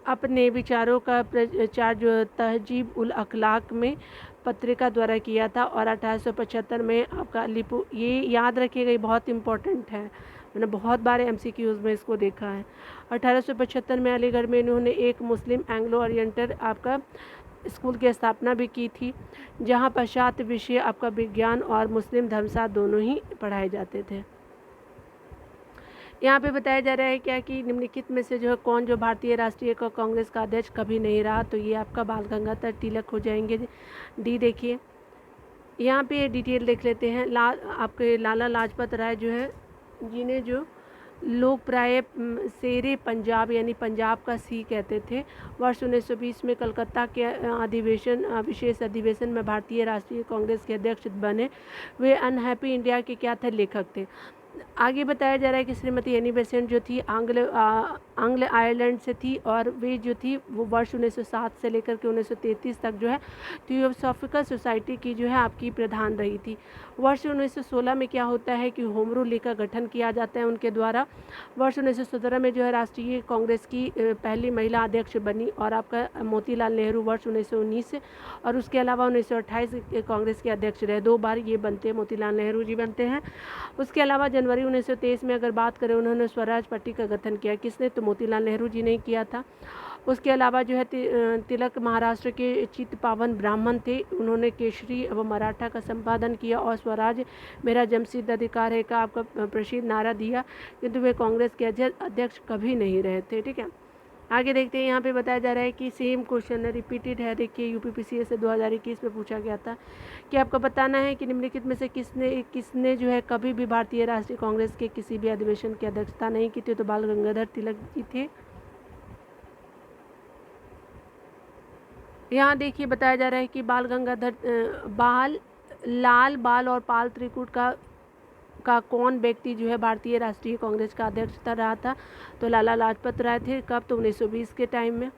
अपने विचारों का प्रचार जो तहजीब उल अखलाक में पत्रिका द्वारा किया था। और 1875 में आपका ये याद रखिएगा, ये बहुत इम्पोर्टेंट है, मैंने बहुत बार MCQs में इसको देखा है। 1875 में अलीगढ़ में इन्होंने एक मुस्लिम एंग्लो ओरिएंटल आपका स्कूल की स्थापना भी की थी, जहाँ पाश्चात्य विषय आपका विज्ञान और मुस्लिम धर्मशास्त्र दोनों ही पढ़ाए जाते थे। यहाँ पे बताया जा रहा है क्या कि निम्नलिखित में से जो है कौन जो भारतीय राष्ट्रीय कांग्रेस का अध्यक्ष कभी नहीं रहा, तो ये आपका बाल गंगाधर तिलक हो जाएंगे, डी। देखिए यहाँ पे डिटेल देख लेते हैं। आपके लाला लाजपत राय जो है, जिन्हें जो लोग प्राय शेरे पंजाब यानी पंजाब का सी कहते थे, वर्ष 1920 में कलकत्ता के विशेष अधिवेशन में भारतीय राष्ट्रीय कांग्रेस के अध्यक्ष बने। वे अनहैप्पी इंडिया के क्या थे, लेखक थे। आगे बताया जा रहा है कि श्रीमती एनी बेसेंट जो थी आंग्ल आयरलैंड से थी और वे जो थी वो वर्ष 1907 से लेकर के 1933 तक जो है थियोसॉफिकल सोसाइटी की जो है आपकी प्रधान रही थी। वर्ष 1916 में क्या होता है कि होम रूल लीग का गठन किया जाता है उनके द्वारा। वर्ष 1917 में जो है राष्ट्रीय कांग्रेस की पहली महिला अध्यक्ष बनी और आपका मोतीलाल नेहरू वर्ष 1919 और उसके अलावा 1928 कांग्रेस के अध्यक्ष रहे। 2 बार ये बनते हैं, मोतीलाल नेहरू जी बनते हैं। उसके अलावा जनवरी 1923 में अगर बात करें उन्होंने स्वराज पार्टी का गठन किया। किसने? तो मोतीलाल नेहरू जी ने किया था। उसके अलावा जो है तिलक महाराष्ट्र के चित्तपावन ब्राह्मण थे, उन्होंने केसरी व मराठा का संपादन किया और स्वराज मेरा जमसिद्ध अधिकार है का आपका प्रसिद्ध नारा दिया, किंतु वे कांग्रेस के अध्यक्ष कभी नहीं रहे थे, ठीक है। आगे देखते हैं। यहाँ पे बताया जा रहा है कि सेम क्वेश्चन रिपीटेड है। देखिए UPPCS से 2021 में पूछा गया था कि आपको बताना है कि निम्नलिखित में से किसने जो है कभी भी भारतीय राष्ट्रीय कांग्रेस के किसी भी अधिवेशन की अध्यक्षता नहीं की थी, तो बाल गंगाधर तिलक जी थे। यहाँ देखिए बताया जा रहा है कि लाल बाल और पाल त्रिकूट का का कौन व्यक्ति जो है भारतीय राष्ट्रीय कांग्रेस का अध्यक्ष रहा था, तो लाला लाजपत राय थे। कब? तो 1920 के टाइम में।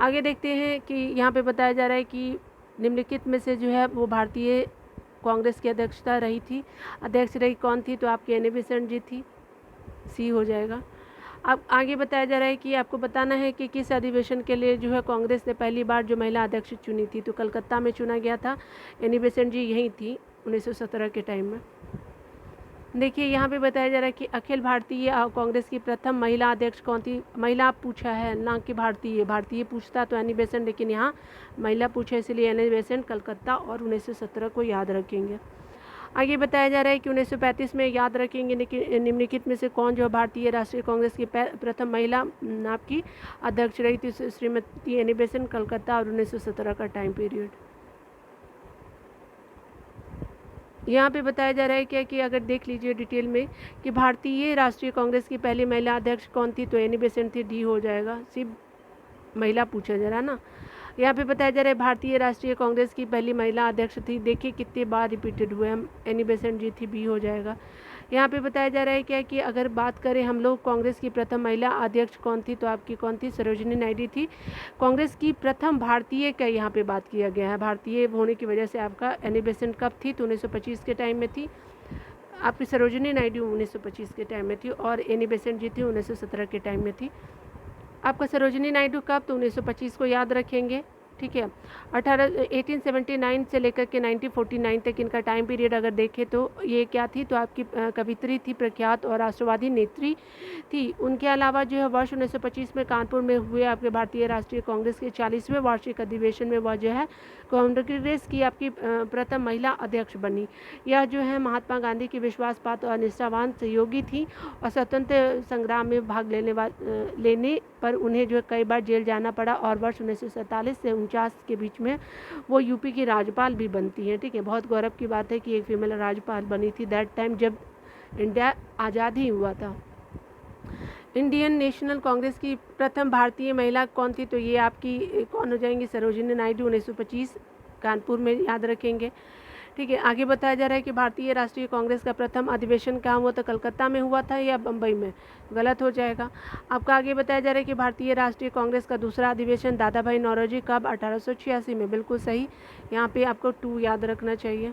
आगे देखते हैं कि यहाँ पे बताया जा रहा है कि निम्नलिखित में से जो है वो भारतीय कांग्रेस की अध्यक्षता रही थी, अध्यक्ष रही कौन थी, तो आपकी एनी बेसेंट जी थी, सी हो जाएगा। अब आगे बताया जा रहा है कि आपको बताना है कि किस अधिवेशन के लिए जो है कांग्रेस ने पहली बार जो महिला अध्यक्ष चुनी थी, तो कलकत्ता में चुना गया था। एनी बेसेंट जी यहीं थी 1917 के टाइम में। देखिए यहाँ पे बताया जा रहा है कि अखिल भारतीय कांग्रेस की प्रथम महिला अध्यक्ष कौन थी। महिला पूछा है ना कि भारतीय, भारतीय पूछता तो एनी बेसेंट, लेकिन यहाँ महिला पूछा इसलिए एनी बेसेंट, कलकत्ता और 1917 को याद रखेंगे। आगे बताया जा रहा है कि 1935 में याद रखेंगे निम्नलिखित में से कौन जो भारतीय राष्ट्रीय कांग्रेस की प्रथम महिला आपकी अध्यक्ष रही थी, श्रीमती एनी बेसेंट, कलकत्ता और 1917 का टाइम पीरियड। यहाँ पे बताया जा रहा है क्या कि अगर देख लीजिए डिटेल में कि भारतीय राष्ट्रीय कांग्रेस की पहली महिला अध्यक्ष कौन थी, तो एनी बेसेंट थी, डी हो जाएगा। सिर्फ महिला पूछा जा रहा ना। यहाँ पे बताया जा रहा है भारतीय राष्ट्रीय कांग्रेस की पहली महिला अध्यक्ष थी, देखिए कितने बार रिपीटेड हुए हम, एनी बेसेंट जी थी, बी हो जाएगा। यहाँ पे बताया जा रहा है क्या कि अगर बात करें हम लोग कांग्रेस की प्रथम महिला अध्यक्ष कौन थी, तो आपकी कौन थी, सरोजिनी नायडू थी। कांग्रेस की प्रथम भारतीय का यहाँ पे बात किया गया है, भारतीय होने की वजह से आपका एनी बेसेंट कब थी, तो 1925 के टाइम में थी। आपकी सरोजिनी नायडू 1925 के टाइम में थी और एनी बेसेंट जी थी 1917 के टाइम में थी। आपका सरोजिनी नायडू कब, तो 1925 को याद रखेंगे, ठीक है। 1879 से लेकर के 1949 तक इनका टाइम पीरियड अगर देखें तो ये क्या थी, तो आपकी कवित्री थी, प्रख्यात और राष्ट्रवादी नेत्री थी। उनके अलावा जो है वर्ष 1925 में कानपुर में हुए आपके भारतीय राष्ट्रीय कांग्रेस के 40वें वार्षिक अधिवेशन में वह जो है कांग्रेस की आपकी प्रथम महिला अध्यक्ष बनी। यह जो है महात्मा गांधी की विश्वासपात्र और निष्ठावान सहयोगी थी और स्वतंत्र संग्राम में भाग लेने पर उन्हें जो है कई बार जेल जाना पड़ा और वर्ष 1947 से 49 के बीच में वो यूपी की राज्यपाल भी बनती हैं, ठीक है। बहुत गौरव की बात है कि एक फीमेल राज्यपाल बनी थी दैट टाइम जब इंडिया आज़ाद ही हुआ था। इंडियन नेशनल कांग्रेस की प्रथम भारतीय महिला कौन थी, तो ये आपकी कौन हो जाएंगी, सरोजिनी नायडू, 1925 कानपुर में याद रखेंगे, ठीक है। आगे बताया जा रहा है कि भारतीय राष्ट्रीय कांग्रेस का प्रथम अधिवेशन कहाँ हुआ, तो कलकत्ता में हुआ था या बम्बई में, गलत हो जाएगा। आपका आगे बताया जा रहा है कि भारतीय राष्ट्रीय कांग्रेस का दूसरा अधिवेशन दादा भाई नौरोजी कब, 1886 में, बिल्कुल सही। यहाँ पे आपको 2 याद रखना चाहिए।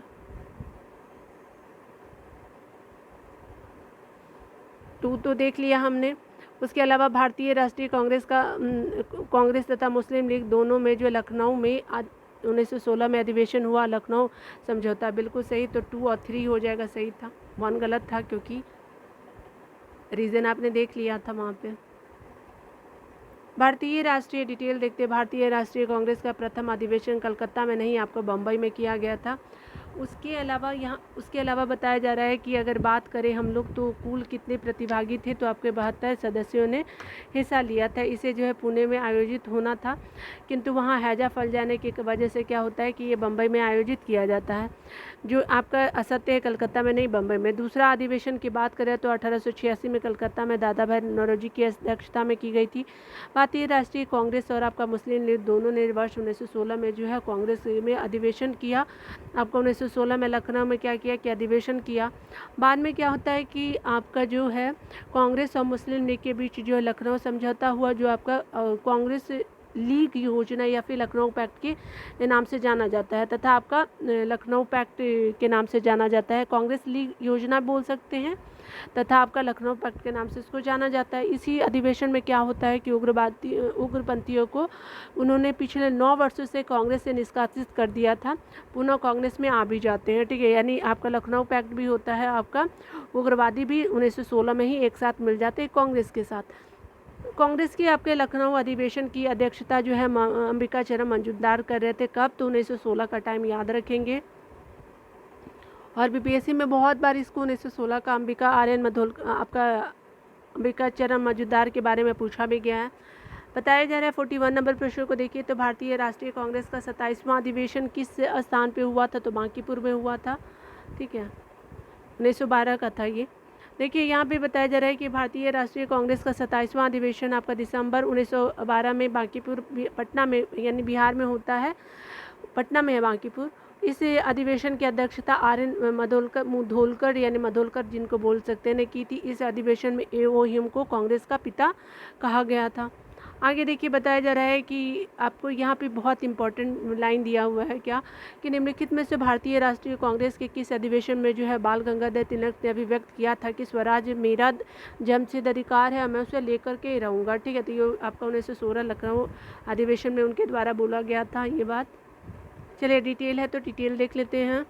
टू तो देख लिया हमने। उसके अलावा भारतीय राष्ट्रीय कांग्रेस का कांग्रेस तथा मुस्लिम लीग दोनों में जो लखनऊ में 1916 में अधिवेशन हुआ, लखनऊ समझौता, बिल्कुल सही। तो 2 और 3 हो जाएगा, सही था, 1 गलत था क्योंकि रीज़न आपने देख लिया था वहाँ पे। भारतीय राष्ट्रीय डिटेल देखते हैं। भारतीय राष्ट्रीय कांग्रेस का प्रथम अधिवेशन कलकत्ता में नहीं, आपको बम्बई में किया गया था। उसके अलावा बताया जा रहा है कि अगर बात करें हम लोग तो कुल कितने प्रतिभागी थे, तो आपके 72 सदस्यों ने हिस्सा लिया था। इसे जो है पुणे में आयोजित होना था, किंतु वहाँ हैजा फैल जाने की वजह से क्या होता है कि ये बम्बई में आयोजित किया जाता है, जो आपका असत्य है, कलकत्ता में नहीं बम्बई में। दूसरा अधिवेशन की बात करें तो 1886 में कलकत्ता में दादा भाई नौरोजी की अध्यक्षता में की गई थी। भारतीय राष्ट्रीय कांग्रेस और आपका मुस्लिम लीग दोनों ने वर्ष 1916 में जो है कांग्रेस में अधिवेशन किया। आपका 1916 में लखनऊ में क्या किया कि अधिवेशन किया। बाद में क्या होता है कि आपका जो है कांग्रेस और मुस्लिम लीग के बीच जो है लखनऊ समझौता हुआ, जो आपका कांग्रेस लीग योजना या फिर लखनऊ पैक्ट के नाम से जाना जाता है, तथा आपका लखनऊ पैक्ट के नाम से जाना जाता है। कांग्रेस लीग योजना बोल सकते हैं तथा आपका लखनऊ पैक्ट के नाम से इसको जाना जाता है। इसी अधिवेशन में क्या होता है कि उग्रपंथियों को उन्होंने पिछले 9 वर्षों से कांग्रेस से निष्कासित कर दिया था, पुनः कांग्रेस में आ भी जाते हैं, ठीक है। यानी आपका लखनऊ पैक्ट भी होता है, आपका उग्रवादी भी 1916 में ही एक साथ मिल जाते हैं कांग्रेस के साथ। कांग्रेस की आपके लखनऊ अधिवेशन की अध्यक्षता जो है अंबिका चरण मजूमदार कर रहे थे। कब, तो 1916 का टाइम याद रखेंगे। और बीपीएससी में बहुत बार इसको 1916 का अंबिका चरण मजूमदार के बारे में पूछा भी गया है। बताया जा रहा है 41 नंबर प्रश्न को देखिए तो भारतीय राष्ट्रीय कांग्रेस का 27वां अधिवेशन किस स्थान पे हुआ था, तो बांकीपुर में हुआ था, ठीक है। 1912 का था ये। देखिए यहाँ पे बताया जा रहा है कि भारतीय राष्ट्रीय कांग्रेस का 27वां अधिवेशन आपका दिसंबर 1912 में बांकीपुर पटना में यानी बिहार में होता है, पटना में है बांकीपुर। इस अधिवेशन की अध्यक्षता आर.एन. मुधोलकर यानी मधोलकर जिनको बोल सकते हैं ने की थी। इस अधिवेशन में ए.ओ. ह्यूम को कांग्रेस का पिता कहा गया था। आगे देखिए बताया जा रहा है कि आपको यहाँ पे बहुत इंपॉर्टेंट लाइन दिया हुआ है क्या कि निम्नलिखित में से भारतीय राष्ट्रीय कांग्रेस के किस अधिवेशन में जो है बाल गंगाधर तिलक ने अभिव्यक्त किया था कि स्वराज मेरा जन्मसिद्ध अधिकार है, मैं उसे लेकर के रहूँगा। ठीक है, तो ये आपका 1916 लखनऊ अधिवेशन में उनके द्वारा बोला गया था ये बात। चलिए डिटेल है तो डिटेल देख लेते हैं।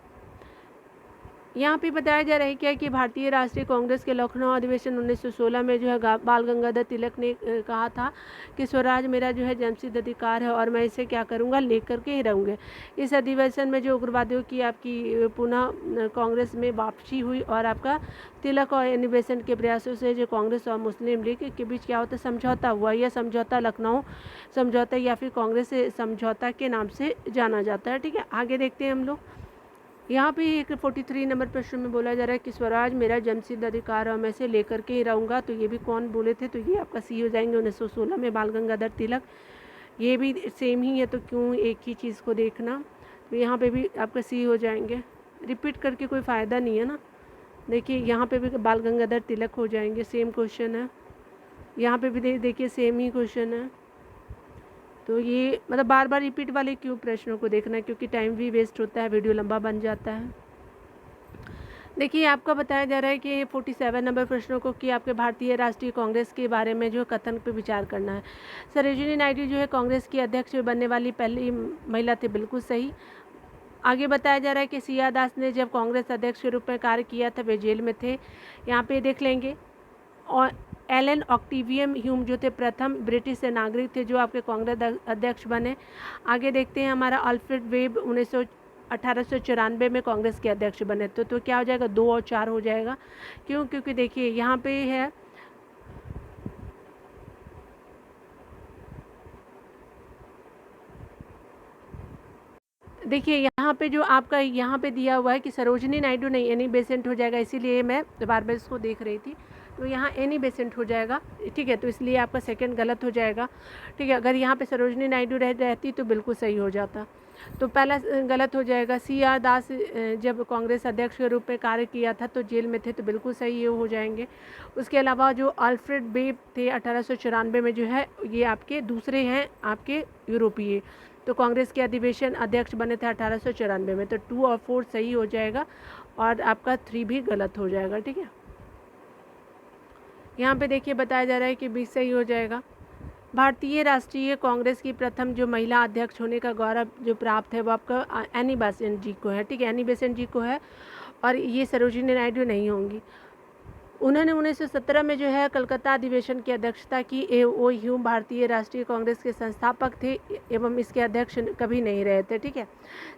यहाँ पे बताया जा रहा है क्या कि भारतीय राष्ट्रीय कांग्रेस के लखनऊ अधिवेशन 1916 में जो है बाल गंगाधर तिलक ने कहा था कि स्वराज मेरा जो है जन्मसिद्ध अधिकार है और मैं इसे क्या करूँगा, लेकर के ही रहूँगा। इस अधिवेशन में जो उग्रवादियों की आपकी पुनः कांग्रेस में वापसी हुई और आपका तिलक और एनी बेसेंट के प्रयासों से जो कांग्रेस और मुस्लिम लीग के बीच क्या होता है, समझौता हुआ। यह समझौता लखनऊ समझौता या फिर कांग्रेस समझौता के नाम से जाना जाता है। ठीक है, आगे देखते हैं हम लोग। यहाँ पे एक 43 नंबर प्रश्न में बोला जा रहा है कि स्वराज मेरा जन्मसिद्ध अधिकार और मैं इसे लेकर के ही रहूँगा। तो ये भी कौन बोले थे, तो ये आपका सी हो जाएंगे 1916 में बाल गंगाधर तिलक। ये भी सेम ही है तो क्यों एक ही चीज़ को देखना, तो यहाँ पे भी आपका सी हो जाएंगे। रिपीट करके कोई फ़ायदा नहीं है ना। देखिए यहाँ पे भी बाल गंगाधर तिलक हो जाएंगे, सेम क्वेश्चन है। यहाँ पे भी देखिए सेम ही क्वेश्चन है। तो ये मतलब बार बार रिपीट वाले क्यों प्रश्नों को देखना है, क्योंकि टाइम भी वेस्ट होता है, वीडियो लंबा बन जाता है। देखिए आपका बताया जा रहा है कि 47 नंबर प्रश्नों को कि आपके भारतीय राष्ट्रीय कांग्रेस के बारे में जो कथन पे विचार करना है। सरोजिनी नायडू जो है कांग्रेस की अध्यक्ष बनने वाली पहली महिला थी, बिल्कुल सही। आगे बताया जा रहा है कि सी.आर. दास ने जब कांग्रेस अध्यक्ष के रूप में कार्य किया था वे जेल में थे, यहाँ पे देख लेंगे। और एलन ऑक्टिवियम ह्यूम जो थे प्रथम ब्रिटिश से नागरिक थे जो आपके कांग्रेस अध्यक्ष बने। आगे देखते हैं हमारा अल्फ्रेड वेब 1894 में कांग्रेस के अध्यक्ष बने। तो क्या हो जाएगा, 2 और 4 हो जाएगा। क्यों, क्योंकि देखिए यहाँ पे है देखिए यहाँ पे जो आपका यहाँ पे दिया हुआ है कि सरोजिनी नायडू नहीं एनी बेसेंट हो जाएगा, इसीलिए मैं बार बार इसको देख रही थी। तो यहाँ एनी बेसेंट हो जाएगा। ठीक है, तो इसलिए आपका सेकंड गलत हो जाएगा। ठीक है, अगर यहाँ पे सरोजिनी नायडू रहती तो बिल्कुल सही हो जाता। तो पहला गलत हो जाएगा। सी.आर. दास जब कांग्रेस अध्यक्ष के रूप में कार्य किया था तो जेल में थे, तो बिल्कुल सही ये हो जाएंगे। उसके अलावा जो अल्फ्रेड वेब थे 1894 में जो है ये आपके दूसरे हैं आपके यूरोपीय, तो कांग्रेस के अधिवेशन अध्यक्ष बने थे 1894 में। तो 2 और 4 सही हो जाएगा और आपका 3 भी गलत हो जाएगा। ठीक है, यहाँ पे देखिए बताया जा रहा है कि 20 सही हो जाएगा। भारतीय राष्ट्रीय कांग्रेस की प्रथम जो महिला अध्यक्ष होने का गौरव जो प्राप्त है वो आपका एनी बेसेंट जी को है। ठीक है, एनी बेसेंट जी को है और ये सरोजिनी नायडू नहीं होंगी। उन्होंने 1917 में जो है कलकत्ता अधिवेशन की अध्यक्षता की। ए.ओ. ह्यूम भारतीय राष्ट्रीय कांग्रेस के संस्थापक थे एवं इसके अध्यक्ष कभी नहीं रहे थे। ठीक है,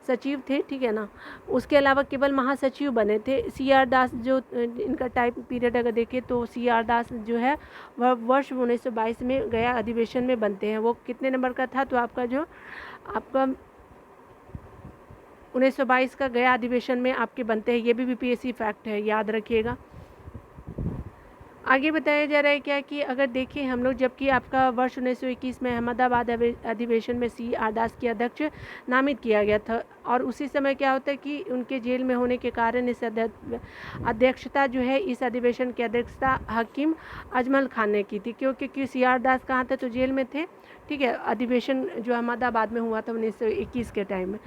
सचिव थे। ठीक है ना, उसके अलावा केवल महासचिव बने थे। सी.आर. दास जो इनका टाइम पीरियड अगर देखें तो सी.आर. दास जो है वह वर्ष 1922 में गया अधिवेशन में बनते हैं। वो कितने नंबर का था, तो आपका जो आपका 1922 का गया अधिवेशन में आपके बनते हैं। ये भी बीपीएससी फैक्ट है, याद रखिएगा। आगे बताया जा रहा है क्या कि अगर देखें हम लोग, जबकि आपका वर्ष 1921 में अहमदाबाद अधिवेशन में सी.आर. दास की अध्यक्ष नामित किया गया था और उसी समय क्या होता है कि उनके जेल में होने के कारण इस अध्यक्षता जो है इस अधिवेशन की अध्यक्षता हकीम अजमल खान ने की थी। क्योंकि सी.आर. दास कहाँ थे, तो जेल में थे। ठीक है, अधिवेशन जो अहमदाबाद में हुआ था 1921 के टाइम में।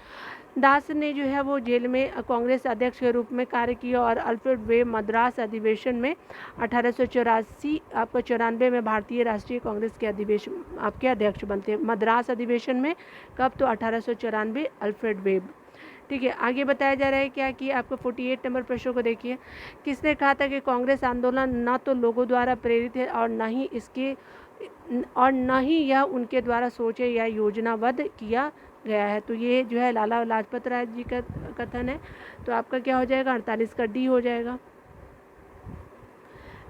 दास ने जो है वो जेल में कांग्रेस अध्यक्ष के रूप में कार्य किया और अल्फ्रेड वेब मद्रास अधिवेशन में 1884 आपका 94 में भारतीय राष्ट्रीय कांग्रेस के अधिवेशन आपके अध्यक्ष बनते हैं। मद्रास अधिवेशन में कब, तो 1894 अल्फ्रेड वेब। ठीक है, आगे बताया जा रहा है क्या कि आपको 48 नंबर प्रश्न को देखिए। किसने कहा था कि कांग्रेस आंदोलन न तो लोगों द्वारा प्रेरित है और न ही यह उनके द्वारा सोचे या योजनाबद्ध किया गया है। तो ये जो है लाला लाजपत राय जी का कथन है। तो आपका क्या हो जाएगा, 48 का डी हो जाएगा।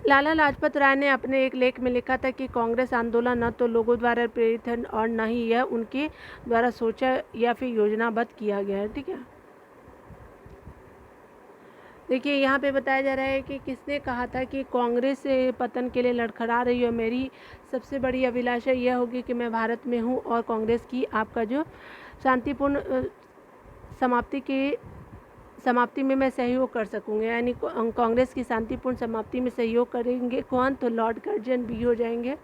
लाला लाजपत राय ने अपने एक लेख में लिखा था कि कांग्रेस आंदोलन न तो लोगों द्वारा प्रेरित है और न ही यह उनके द्वारा सोचा या फिर योजनाबद्ध किया गया है। ठीक है, देखिए यहाँ पे बताया जा रहा है कि किसने कहा था कि कांग्रेस पतन के लिए लड़खड़ा रही है, मेरी सबसे बड़ी अभिलाषा यह होगी कि मैं भारत में हूँ और कांग्रेस की आपका जो शांतिपूर्ण समाप्ति में मैं सहयोग कर सकूँगा, यानी कांग्रेस की शांतिपूर्ण समाप्ति में सहयोग करेंगे कौन, तो लॉर्ड कर्जन बी हो जाएंगे।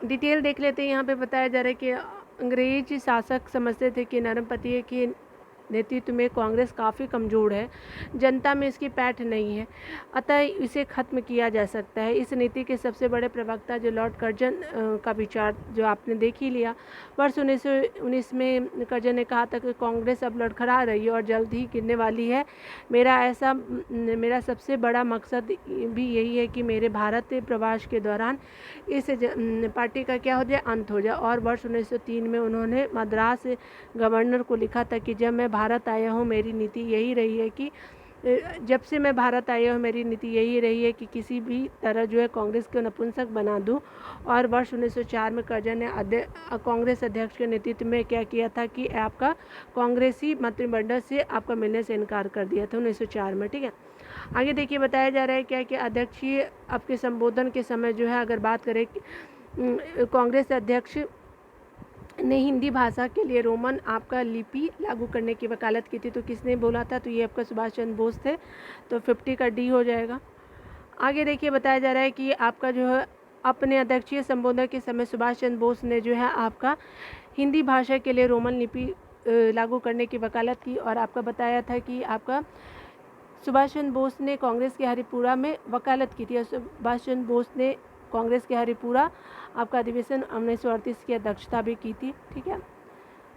डिटेल देख लेते हैं। यहाँ पे बताया जा रहा है कि अंग्रेज शासक समझते थे कि नरमपति के नेतृत्व में कांग्रेस काफ़ी कमज़ोर है, जनता में इसकी पैठ नहीं है, अतः इसे ख़त्म किया जा सकता है। इस नीति के सबसे बड़े प्रवक्ता जो लॉर्ड कर्जन का विचार जो आपने देख ही लिया। वर्ष 1919 में कर्जन ने कहा था कि कांग्रेस अब लड़खड़ा रही है और जल्द ही गिरने वाली है। मेरा सबसे बड़ा मकसद भी यही है कि मेरे भारत प्रवास के दौरान इस पार्टी का क्या हो जाए, अंत हो जाए। और वर्ष 1903 में उन्होंने मद्रास गवर्नर को लिखा था कि जब मैं भारत आया हूँ मेरी नीति यही रही है कि किसी भी तरह जो है कांग्रेस को नपुंसक बना दूं। और वर्ष 1904 में कर्जन ने कांग्रेस अध्यक्ष के नेतृत्व में क्या किया था कि आपका कांग्रेसी मंत्रिमंडल से आपका मिलने से इनकार कर दिया था 1904 में। ठीक है, आगे देखिए बताया जा रहा है क्या कि अध्यक्षीय आपके संबोधन के समय जो है, अगर बात करें कांग्रेस अध्यक्ष ने हिंदी भाषा के लिए रोमन आपका लिपि लागू करने की वकालत की थी। तो किसने बोला था, तो ये आपका सुभाष चंद्र बोस थे। तो 50 का डी हो जाएगा। आगे देखिए बताया जा रहा है कि आपका जो है अपने अध्यक्षीय संबोधन के समय सुभाष चंद्र बोस ने जो है आपका हिंदी भाषा के लिए रोमन लिपि लागू करने की वकालत की। और आपका बताया था कि आपका सुभाष चंद्र बोस ने कांग्रेस के हरिपुरा में वकालत की थी। और सुभाष चंद्र बोस ने कांग्रेस के हरिपुरा आपका अधिवेशन 1938 की अध्यक्षता भी की थी। ठीक है,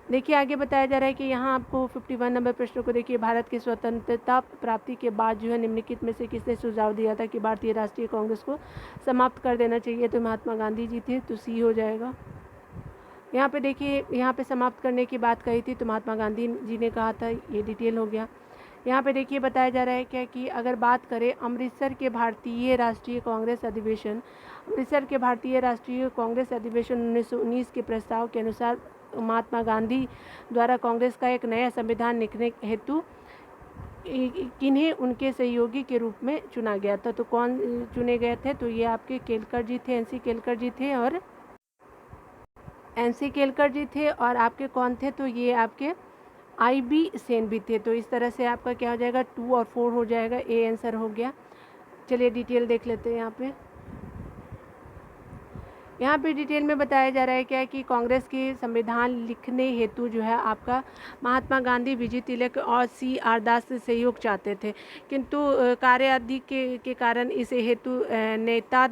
देखिए आगे बताया जा रहा है कि यहाँ आपको 51 नंबर प्रश्न को देखिए, भारत की स्वतंत्रता प्राप्ति के बाद जो है निम्नलिखित में से किसने सुझाव दिया था कि भारतीय राष्ट्रीय कांग्रेस को समाप्त कर देना चाहिए, तो महात्मा गांधी जी थे। तो सी हो जाएगा। यहाँ पे देखिए, यहाँ पे समाप्त करने की बात कही थी तो महात्मा गांधी जी ने कहा था, ये डिटेल हो गया। यहाँ पे देखिए बताया जा रहा है क्या कि अगर बात करें अमृतसर के भारतीय राष्ट्रीय कांग्रेस अधिवेशन 1919 के प्रस्ताव के अनुसार महात्मा गांधी द्वारा कांग्रेस का एक नया संविधान लिखने हेतु किन्हें उनके सहयोगी के रूप में चुना गया था। तो कौन चुने गए थे, तो ये आपके केलकर जी थे, एनसी केलकर जी थे। और आपके कौन थे, तो ये आपके IB सेन भी थे। तो इस तरह से आपका क्या हो जाएगा, 2 और 4 हो जाएगा, ए आंसर हो गया। चलिए डिटेल देख लेते हैं। यहाँ पे डिटेल में बताया जा रहा है क्या कि कांग्रेस के संविधान लिखने हेतु जो है आपका महात्मा गांधी, विजय तिलक और CR दास से सहयोग चाहते थे, किंतु कार्य आदि के कारण इस हेतु नेता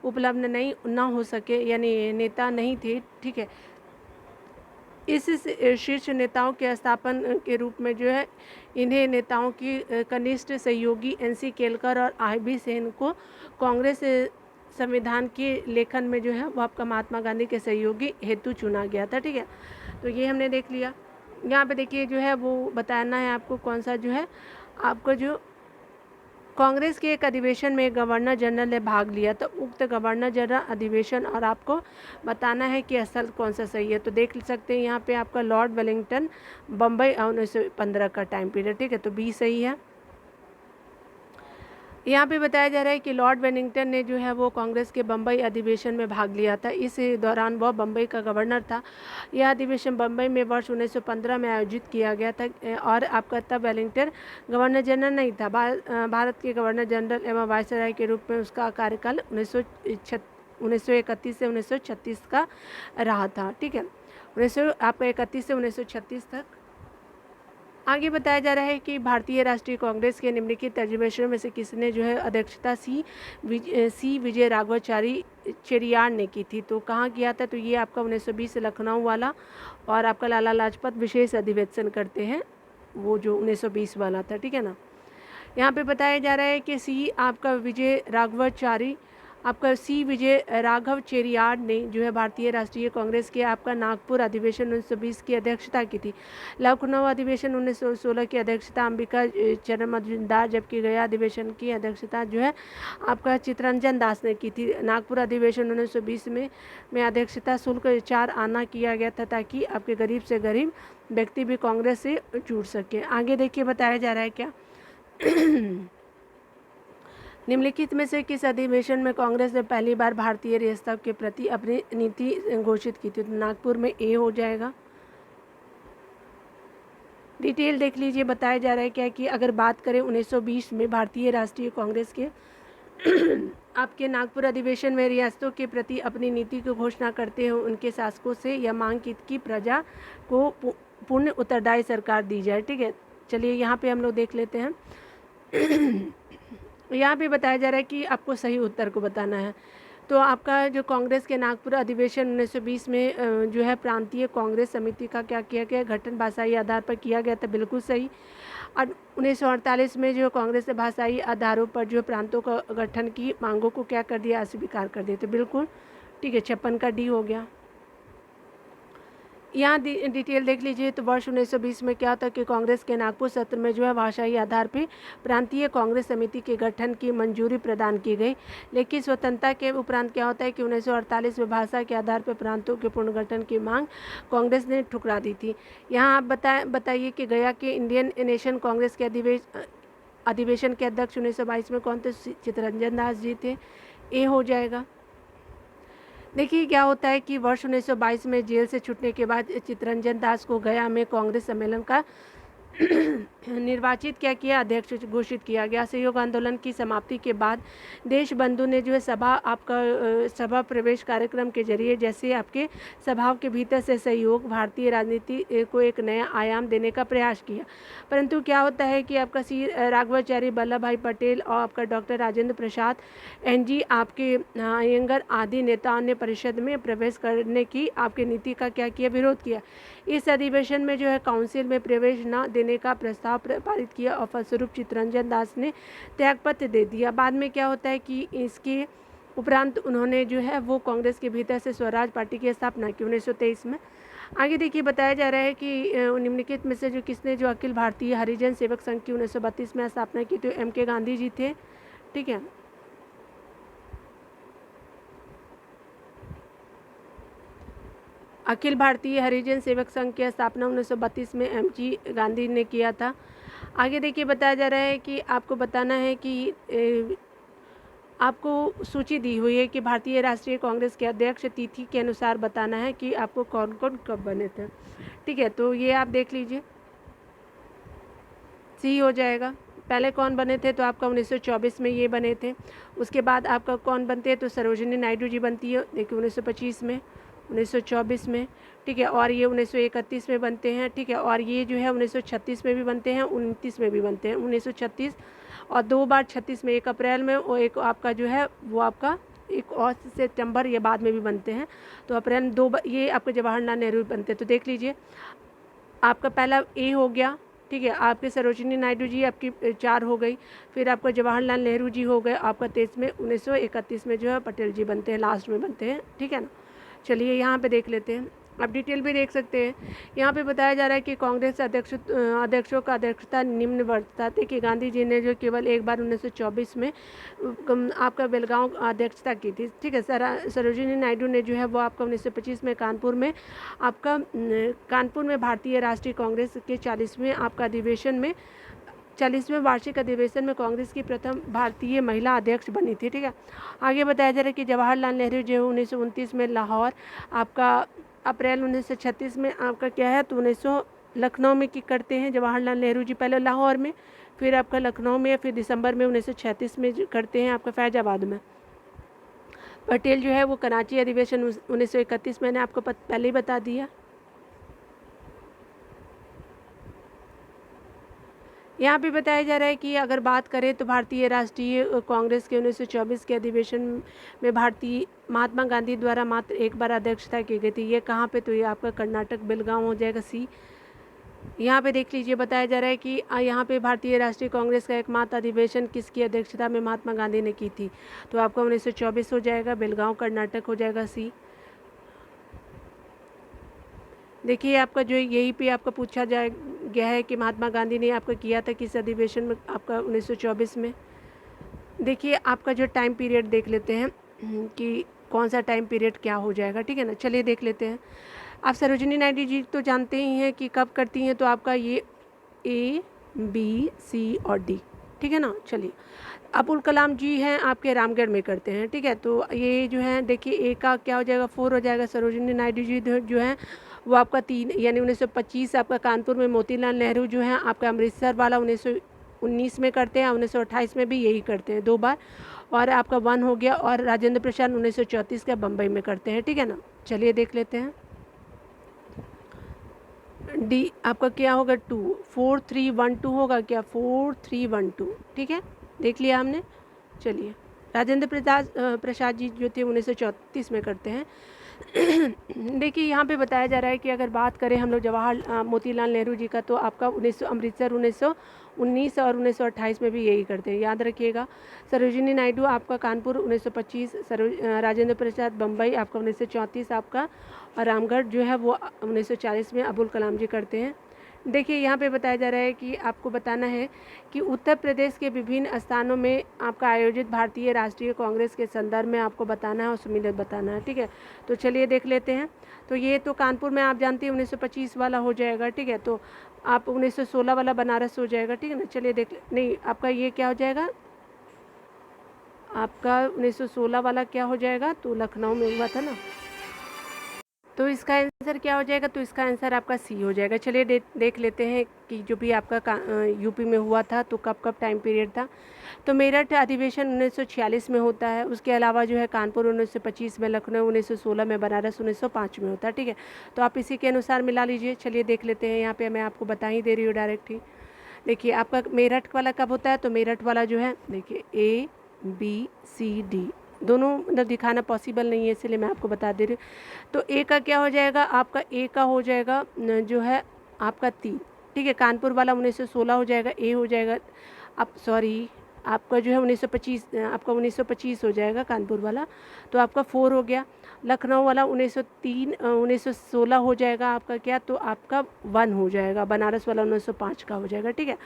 उपलब्ध न हो सके, यानी नेता नहीं थे। ठीक है, इस शीर्ष नेताओं के स्थापन के रूप में जो है इन्हें नेताओं की कनिष्ठ सहयोगी NC केलकर और IB सेन को कांग्रेस संविधान के लेखन में जो है वो आपका महात्मा गांधी के सहयोगी हेतु चुना गया था। ठीक है, तो ये हमने देख लिया। यहाँ पे देखिए जो है वो बताना है आपको कौन सा जो है आपको जो कांग्रेस के एक अधिवेशन में गवर्नर जनरल ने भाग लिया, तो उक्त गवर्नर जनरल अधिवेशन और आपको बताना है कि असल कौन सा सही है। तो देख सकते हैं यहाँ पे आपका लॉर्ड वेलिंगटन, बम्बई 1915 का टाइम पीरियड। ठीक है, तो बी सही है। यहाँ पे बताया जा रहा है कि लॉर्ड वेलिंगटन ने जो है वो कांग्रेस के बम्बई अधिवेशन में भाग लिया था। इस दौरान वह बम्बई का गवर्नर था। यह अधिवेशन बम्बई में वर्ष 1915 में आयोजित किया गया था और आपका तब वेलिंगटन गवर्नर जनरल नहीं था। भारत के गवर्नर जनरल एवं वायसराय के रूप में उसका कार्यकाल 1931 से 1936 का रहा था। ठीक है, 1931 से 1936 तक। आगे बताया जा रहा है कि भारतीय राष्ट्रीय कांग्रेस के निम्नलिखित अधिवेशनों में से किसने जो है अध्यक्षता सी विजय राघवाचारी चेरियार ने की थी। तो कहाँ किया था, तो ये आपका 1920 लखनऊ वाला, और आपका लाला लाजपत विशेष अधिवेशन करते हैं वो जो 1920 वाला था। ठीक है ना, यहाँ पे बताया जा रहा है कि सी विजय राघव चेरियार ने जो है भारतीय राष्ट्रीय कांग्रेस के आपका नागपुर अधिवेशन 1920 की अध्यक्षता की थी। लखनऊ अधिवेशन 1916 की अध्यक्षता अंबिका चरण मजूमदार, जबकि गया अधिवेशन की अध्यक्षता जो है आपका चितरंजन दास ने की थी। नागपुर अधिवेशन 1920 में अध्यक्षता शुल्क 4 आना किया गया था ताकि आपके गरीब से गरीब व्यक्ति भी कांग्रेस से जुड़ सके। आगे देखिए बताया जा रहा है क्या निम्नलिखित में से किस अधिवेशन में कांग्रेस ने पहली बार भारतीय रियासतों के प्रति अपनी नीति घोषित की थी? तो नागपुर में ए हो जाएगा। डिटेल देख लीजिए, बताया जा रहा है क्या कि अगर बात करें 1920 में भारतीय राष्ट्रीय कांग्रेस के आपके नागपुर अधिवेशन में रियासतों के प्रति अपनी नीति की घोषणा करते हुए उनके शासकों से यह मांग की कि प्रजा को पूर्ण उत्तरदायी सरकार दी जाए। ठीक है, चलिए यहाँ पे हम लोग देख लेते हैं। यहाँ पे बताया जा रहा है कि आपको सही उत्तर को बताना है। तो आपका जो कांग्रेस के नागपुर अधिवेशन 1920 में जो है प्रांतीय कांग्रेस समिति का क्या किया गया, गठन भाषाई आधार पर किया गया था, बिल्कुल सही। और 1948 में जो कांग्रेस ने भाषाई आधारों पर जो प्रांतों का गठन की मांगों को क्या कर दिया, अस्वीकार कर दिया, तो बिल्कुल ठीक है, 56 का डी हो गया। यहाँ डिटेल देख लीजिए। तो वर्ष 1920 में क्या होता कि कांग्रेस के नागपुर सत्र में जो है भाषाई आधार पर प्रांतीय कांग्रेस समिति के गठन की मंजूरी प्रदान की गई। लेकिन स्वतंत्रता के उपरांत क्या होता है कि 1948 में भाषा के आधार पर प्रांतों के पुनर्गठन की मांग कांग्रेस ने ठुकरा दी थी। यहाँ आप बताइए कि गया के इंडियन नेशन कांग्रेस के अधिवेशन के अध्यक्ष 1922 में कौन थे? चित्तरंजन दास जी थे, ए हो जाएगा। देखिए क्या होता है कि वर्ष 1922 में जेल से छूटने के बाद चित्तरंजन दास को गया में कांग्रेस सम्मेलन का निर्वाचित क्या किया, अध्यक्ष घोषित किया गया। असहयोग आंदोलन की समाप्ति के बाद देश बंधु ने जो है सभा प्रवेश कार्यक्रम के जरिए जैसे आपके सभाओं के भीतर से सहयोग भारतीय राजनीति को एक नया आयाम देने का प्रयास किया। परंतु क्या होता है कि आपका सी राघवाचार्य वल्लभ भाई पटेल और आपका डॉक्टर राजेंद्र प्रसाद एनजी आपके अयंगर आदि नेताओं ने परिषद में प्रवेश करने की आपकी नीति का क्या किया, विरोध किया। इस अधिवेशन में जो है काउंसिल में प्रवेश न देने का प्रस्ताव पारित किया और फलस्वरूप चित्तरंजन दास ने त्यागपत्र दे दिया। बाद में क्या होता है कि इसके उपरांत उन्होंने जो है वो कांग्रेस के भीतर से स्वराज पार्टी की स्थापना की 1923 में। आगे देखिए बताया जा रहा है कि निम्नलिखित में से जो किसने जो अखिल भारतीय हरिजन सेवक संघ की 1932 में स्थापना की, तो एम के गांधी जी थे। ठीक है, अखिल भारतीय हरिजन सेवक संघ की स्थापना 1932 में एम जी गांधी ने किया था। आगे देखिए बताया जा रहा है कि आपको बताना है कि आपको सूची दी हुई है कि भारतीय राष्ट्रीय कांग्रेस के अध्यक्ष तिथि के अनुसार बताना है कि आपको कौन कौन कब बने थे। ठीक है, तो ये आप देख लीजिए, सी हो जाएगा। पहले कौन बने थे, तो आपका 1924 में ये बने थे। उसके बाद आपका कौन बनते हैं, तो सरोजिनी नायडू जी बनती है, देखिए 1925 में, 1924 में। ठीक है, और ये 1931 में बनते हैं। ठीक है, और ये जो है 1936 में भी बनते हैं, 29 में भी बनते हैं। 1936 और 2 बार 36 में, 1 अप्रैल में और एक आपका जो है वो आपका 1 और सितंबर, ये बाद में भी बनते हैं। तो अप्रैल में 2 ये आपके जवाहरलाल नेहरू बनते हैं। तो देख लीजिए आपका पहला ए हो गया। ठीक है, आपके सरोजिनी नायडू जी आपकी 4 हो गई, फिर आपका जवाहरलाल नेहरू जी हो गए आपका 23 में, 1931 में जो है पटेल जी बनते हैं, लास्ट में बनते हैं। ठीक है ना, चलिए यहाँ पे देख लेते हैं, आप डिटेल भी देख सकते हैं। यहाँ पे बताया जा रहा है कि कांग्रेस अध्यक्षों का अध्यक्षता निम्नवर्ता थे कि गांधी जी ने जो केवल एक बार 1924 में आपका बेलगांव अध्यक्षता की थी। ठीक है, सरोजिनी नायडू ने जो है वो आपका 1925 में कानपुर में भारतीय राष्ट्रीय कांग्रेस के 40वें आपका अधिवेशन में 40वें वार्षिक अधिवेशन में कांग्रेस की प्रथम भारतीय महिला अध्यक्ष बनी थी। ठीक है, आगे बताया जा रहा है कि जवाहरलाल नेहरू जो 1929 में लाहौर, आपका अप्रैल 1936 में आपका क्या है, तो 1900 लखनऊ में की करते हैं जवाहरलाल नेहरू जी, पहले लाहौर में, फिर आपका लखनऊ में, फिर दिसंबर में 1936 में करते हैं आपका फैजाबाद में। पटेल जो है वो कराची अधिवेशन 1931 मैंने आपको पहले ही बता दिया। यहाँ पे बताया जा रहा है कि अगर बात करें तो भारतीय राष्ट्रीय कांग्रेस के 1924 के अधिवेशन में महात्मा गांधी द्वारा मात्र एक बार अध्यक्षता की गई थी। ये कहाँ पे, तो ये आपका कर्नाटक बेलगांव हो जाएगा, सी। यहाँ पे देख लीजिए बताया जा रहा है कि यहाँ पे भारतीय राष्ट्रीय कांग्रेस का एकमात्र अधिवेशन किसकी अध्यक्षता में महात्मा गांधी ने की थी, तो आपका 1924 हो जाएगा, बेलगांव कर्नाटक हो जाएगा, सी। देखिए आपका जो यही पे आपका पूछा गया है कि महात्मा गांधी ने आपका किया था किस अधिवेशन में, आपका 1924 में। देखिए आपका जो टाइम पीरियड देख लेते हैं कि कौन सा टाइम पीरियड क्या हो जाएगा। ठीक है ना, चलिए देख लेते हैं। आप सरोजिनी नायडू जी तो जानते ही हैं कि कब करती हैं, तो आपका ये A, B, C और D। ठीक है ना। चलिए, अबुल कलाम जी हैं आपके रामगढ़ में करते हैं, ठीक है। तो ये जो है देखिए ए का क्या हो जाएगा 4 हो जाएगा। सरोजिनी नायडू जी जो हैं वो आपका 3 यानी 1925 आपका कानपुर में। मोतीलाल नेहरू जो हैं आपका अमृतसर वाला 1919 में करते हैं, 1928 में भी यही करते हैं 2 बार, और आपका 1 हो गया। और राजेंद्र प्रसाद 1934 का बम्बई में करते हैं, ठीक है ना। चलिए देख लेते हैं। डी आपका क्या होगा 2, 4 3 1 2 होगा क्या, 4 3 1 2, ठीक है, देख लिया हमने। चलिए, राजेंद्र प्रसाद जी जो थे 1934 में करते हैं। देखिए यहाँ पे बताया जा रहा है कि अगर बात करें हम लोग मोतीलाल नेहरू जी का, तो आपका अमृतसर 1919 और 1928 में भी यही करते हैं, याद रखिएगा। सरोजिनी नायडू आपका कानपुर 1925, राजेंद्र प्रसाद बम्बई आपका 1934 आपका, और रामगढ़ जो है वो 1940 में अबुल कलाम जी करते हैं। देखिए यहाँ पे बताया जा रहा है कि आपको बताना है कि उत्तर प्रदेश के विभिन्न स्थानों में आपका आयोजित भारतीय राष्ट्रीय कांग्रेस के संदर्भ में आपको बताना है और सम्मिलित बताना है, ठीक है। तो चलिए देख लेते हैं। तो ये तो कानपुर में आप जानते हैं 1925 वाला हो जाएगा, ठीक है। तो आप 1916 वाला बनारस हो जाएगा, ठीक है ना। चलिए नहीं, आपका ये क्या हो जाएगा, आपका 1916 वाला क्या हो जाएगा, तो लखनऊ में हुआ था ना। तो इसका आंसर क्या हो जाएगा, तो इसका आंसर आपका सी हो जाएगा। चलिए देख लेते हैं कि जो भी आपका यूपी में हुआ था तो कब टाइम पीरियड था। तो मेरठ अधिवेशन 1946 में होता है। उसके अलावा जो है कानपुर 1925 में, लखनऊ 1916 में, बनारस 1905 में होता है, ठीक है। तो आप इसी के अनुसार मिला लीजिए। चलिए देख लेते हैं, यहाँ पे मैं आपको बता ही दे रही हूँ डायरेक्ट ही। देखिए आपका मेरठ वाला कब होता है, तो मेरठ वाला जो है देखिए ABCD दोनों मतलब दिखाना पॉसिबल नहीं है, इसलिए मैं आपको बता दे रही हूँ। तो ए का क्या हो जाएगा, आपका ए का हो जाएगा जो है आपका 3, ठीक है। कानपुर वाला 1916 हो जाएगा, ए हो जाएगा। आप सॉरी, आपका जो है 1925, आपका 1925 हो जाएगा कानपुर वाला, तो आपका 4 हो गया। लखनऊ वाला 1916 हो जाएगा आपका क्या, तो आपका 1 हो जाएगा। बनारस वाला 1905 का हो जाएगा, ठीक है।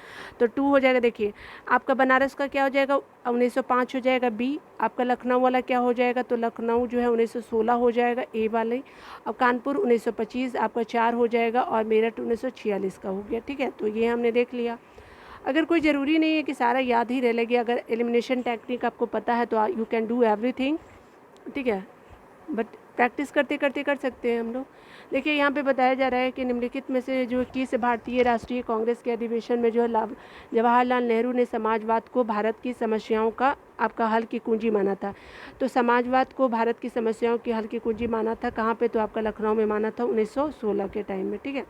तो 2 हो जाएगा। देखिए आपका बनारस का क्या हो जाएगा, 1905 हो जाएगा बी। आपका लखनऊ वाला क्या हो जाएगा, तो लखनऊ जो है 1916 हो जाएगा ए वाले। अब कानपुर 1925 आपका 4 हो जाएगा, और मेरठ 1946 का हो गया, ठीक है। तो ये हमने देख लिया। अगर कोई ज़रूरी नहीं है कि सारा याद ही रह लगे, अगर एलिमिनेशन टेक्निक आपको पता है तो यू कैन डू एवरीथिंग, ठीक है। बट प्रैक्टिस करते करते कर सकते हैं हम लोग। देखिए यहाँ पे बताया जा रहा है कि निम्नलिखित में से जो 21 भारतीय राष्ट्रीय कांग्रेस के अधिवेशन में जो है जवाहरलाल नेहरू ने समाजवाद को भारत की समस्याओं का आपका हल की कुंजी माना था। तो समाजवाद को भारत की समस्याओं की हल की कुंजी माना था कहाँ पे, तो आपका लखनऊ में माना था 1916 के टाइम में, ठीक है।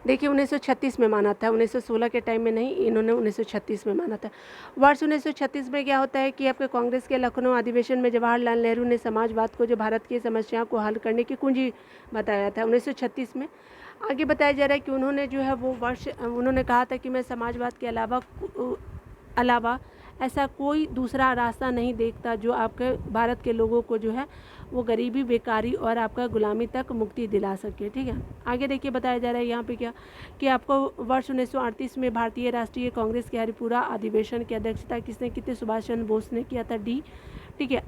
देखिए 1936 में माना था, 1916 के टाइम में नहीं, इन्होंने 1936 में माना था। वर्ष 1936 में क्या होता है कि आपके कांग्रेस के लखनऊ अधिवेशन में जवाहरलाल नेहरू ने समाजवाद को जो भारत की समस्याओं को हल करने की कुंजी बताया था 1936 में। आगे बताया जा रहा है कि उन्होंने जो है वो वर्ष उन्होंने कहा था कि मैं समाजवाद के अलावा ऐसा कोई दूसरा रास्ता नहीं देखता जो आपके भारत के लोगों को जो है वो गरीबी, बेकारी और आपका गुलामी तक मुक्ति दिला सके, ठीक है। आगे देखिए बताया जा रहा है यहाँ पे क्या कि आपको वर्ष 1938 में भारतीय राष्ट्रीय कांग्रेस के हरिपुरा अधिवेशन की अध्यक्षता किसने की थी, सुभाष चंद्र बोस ने किया था, डी, ठीक है।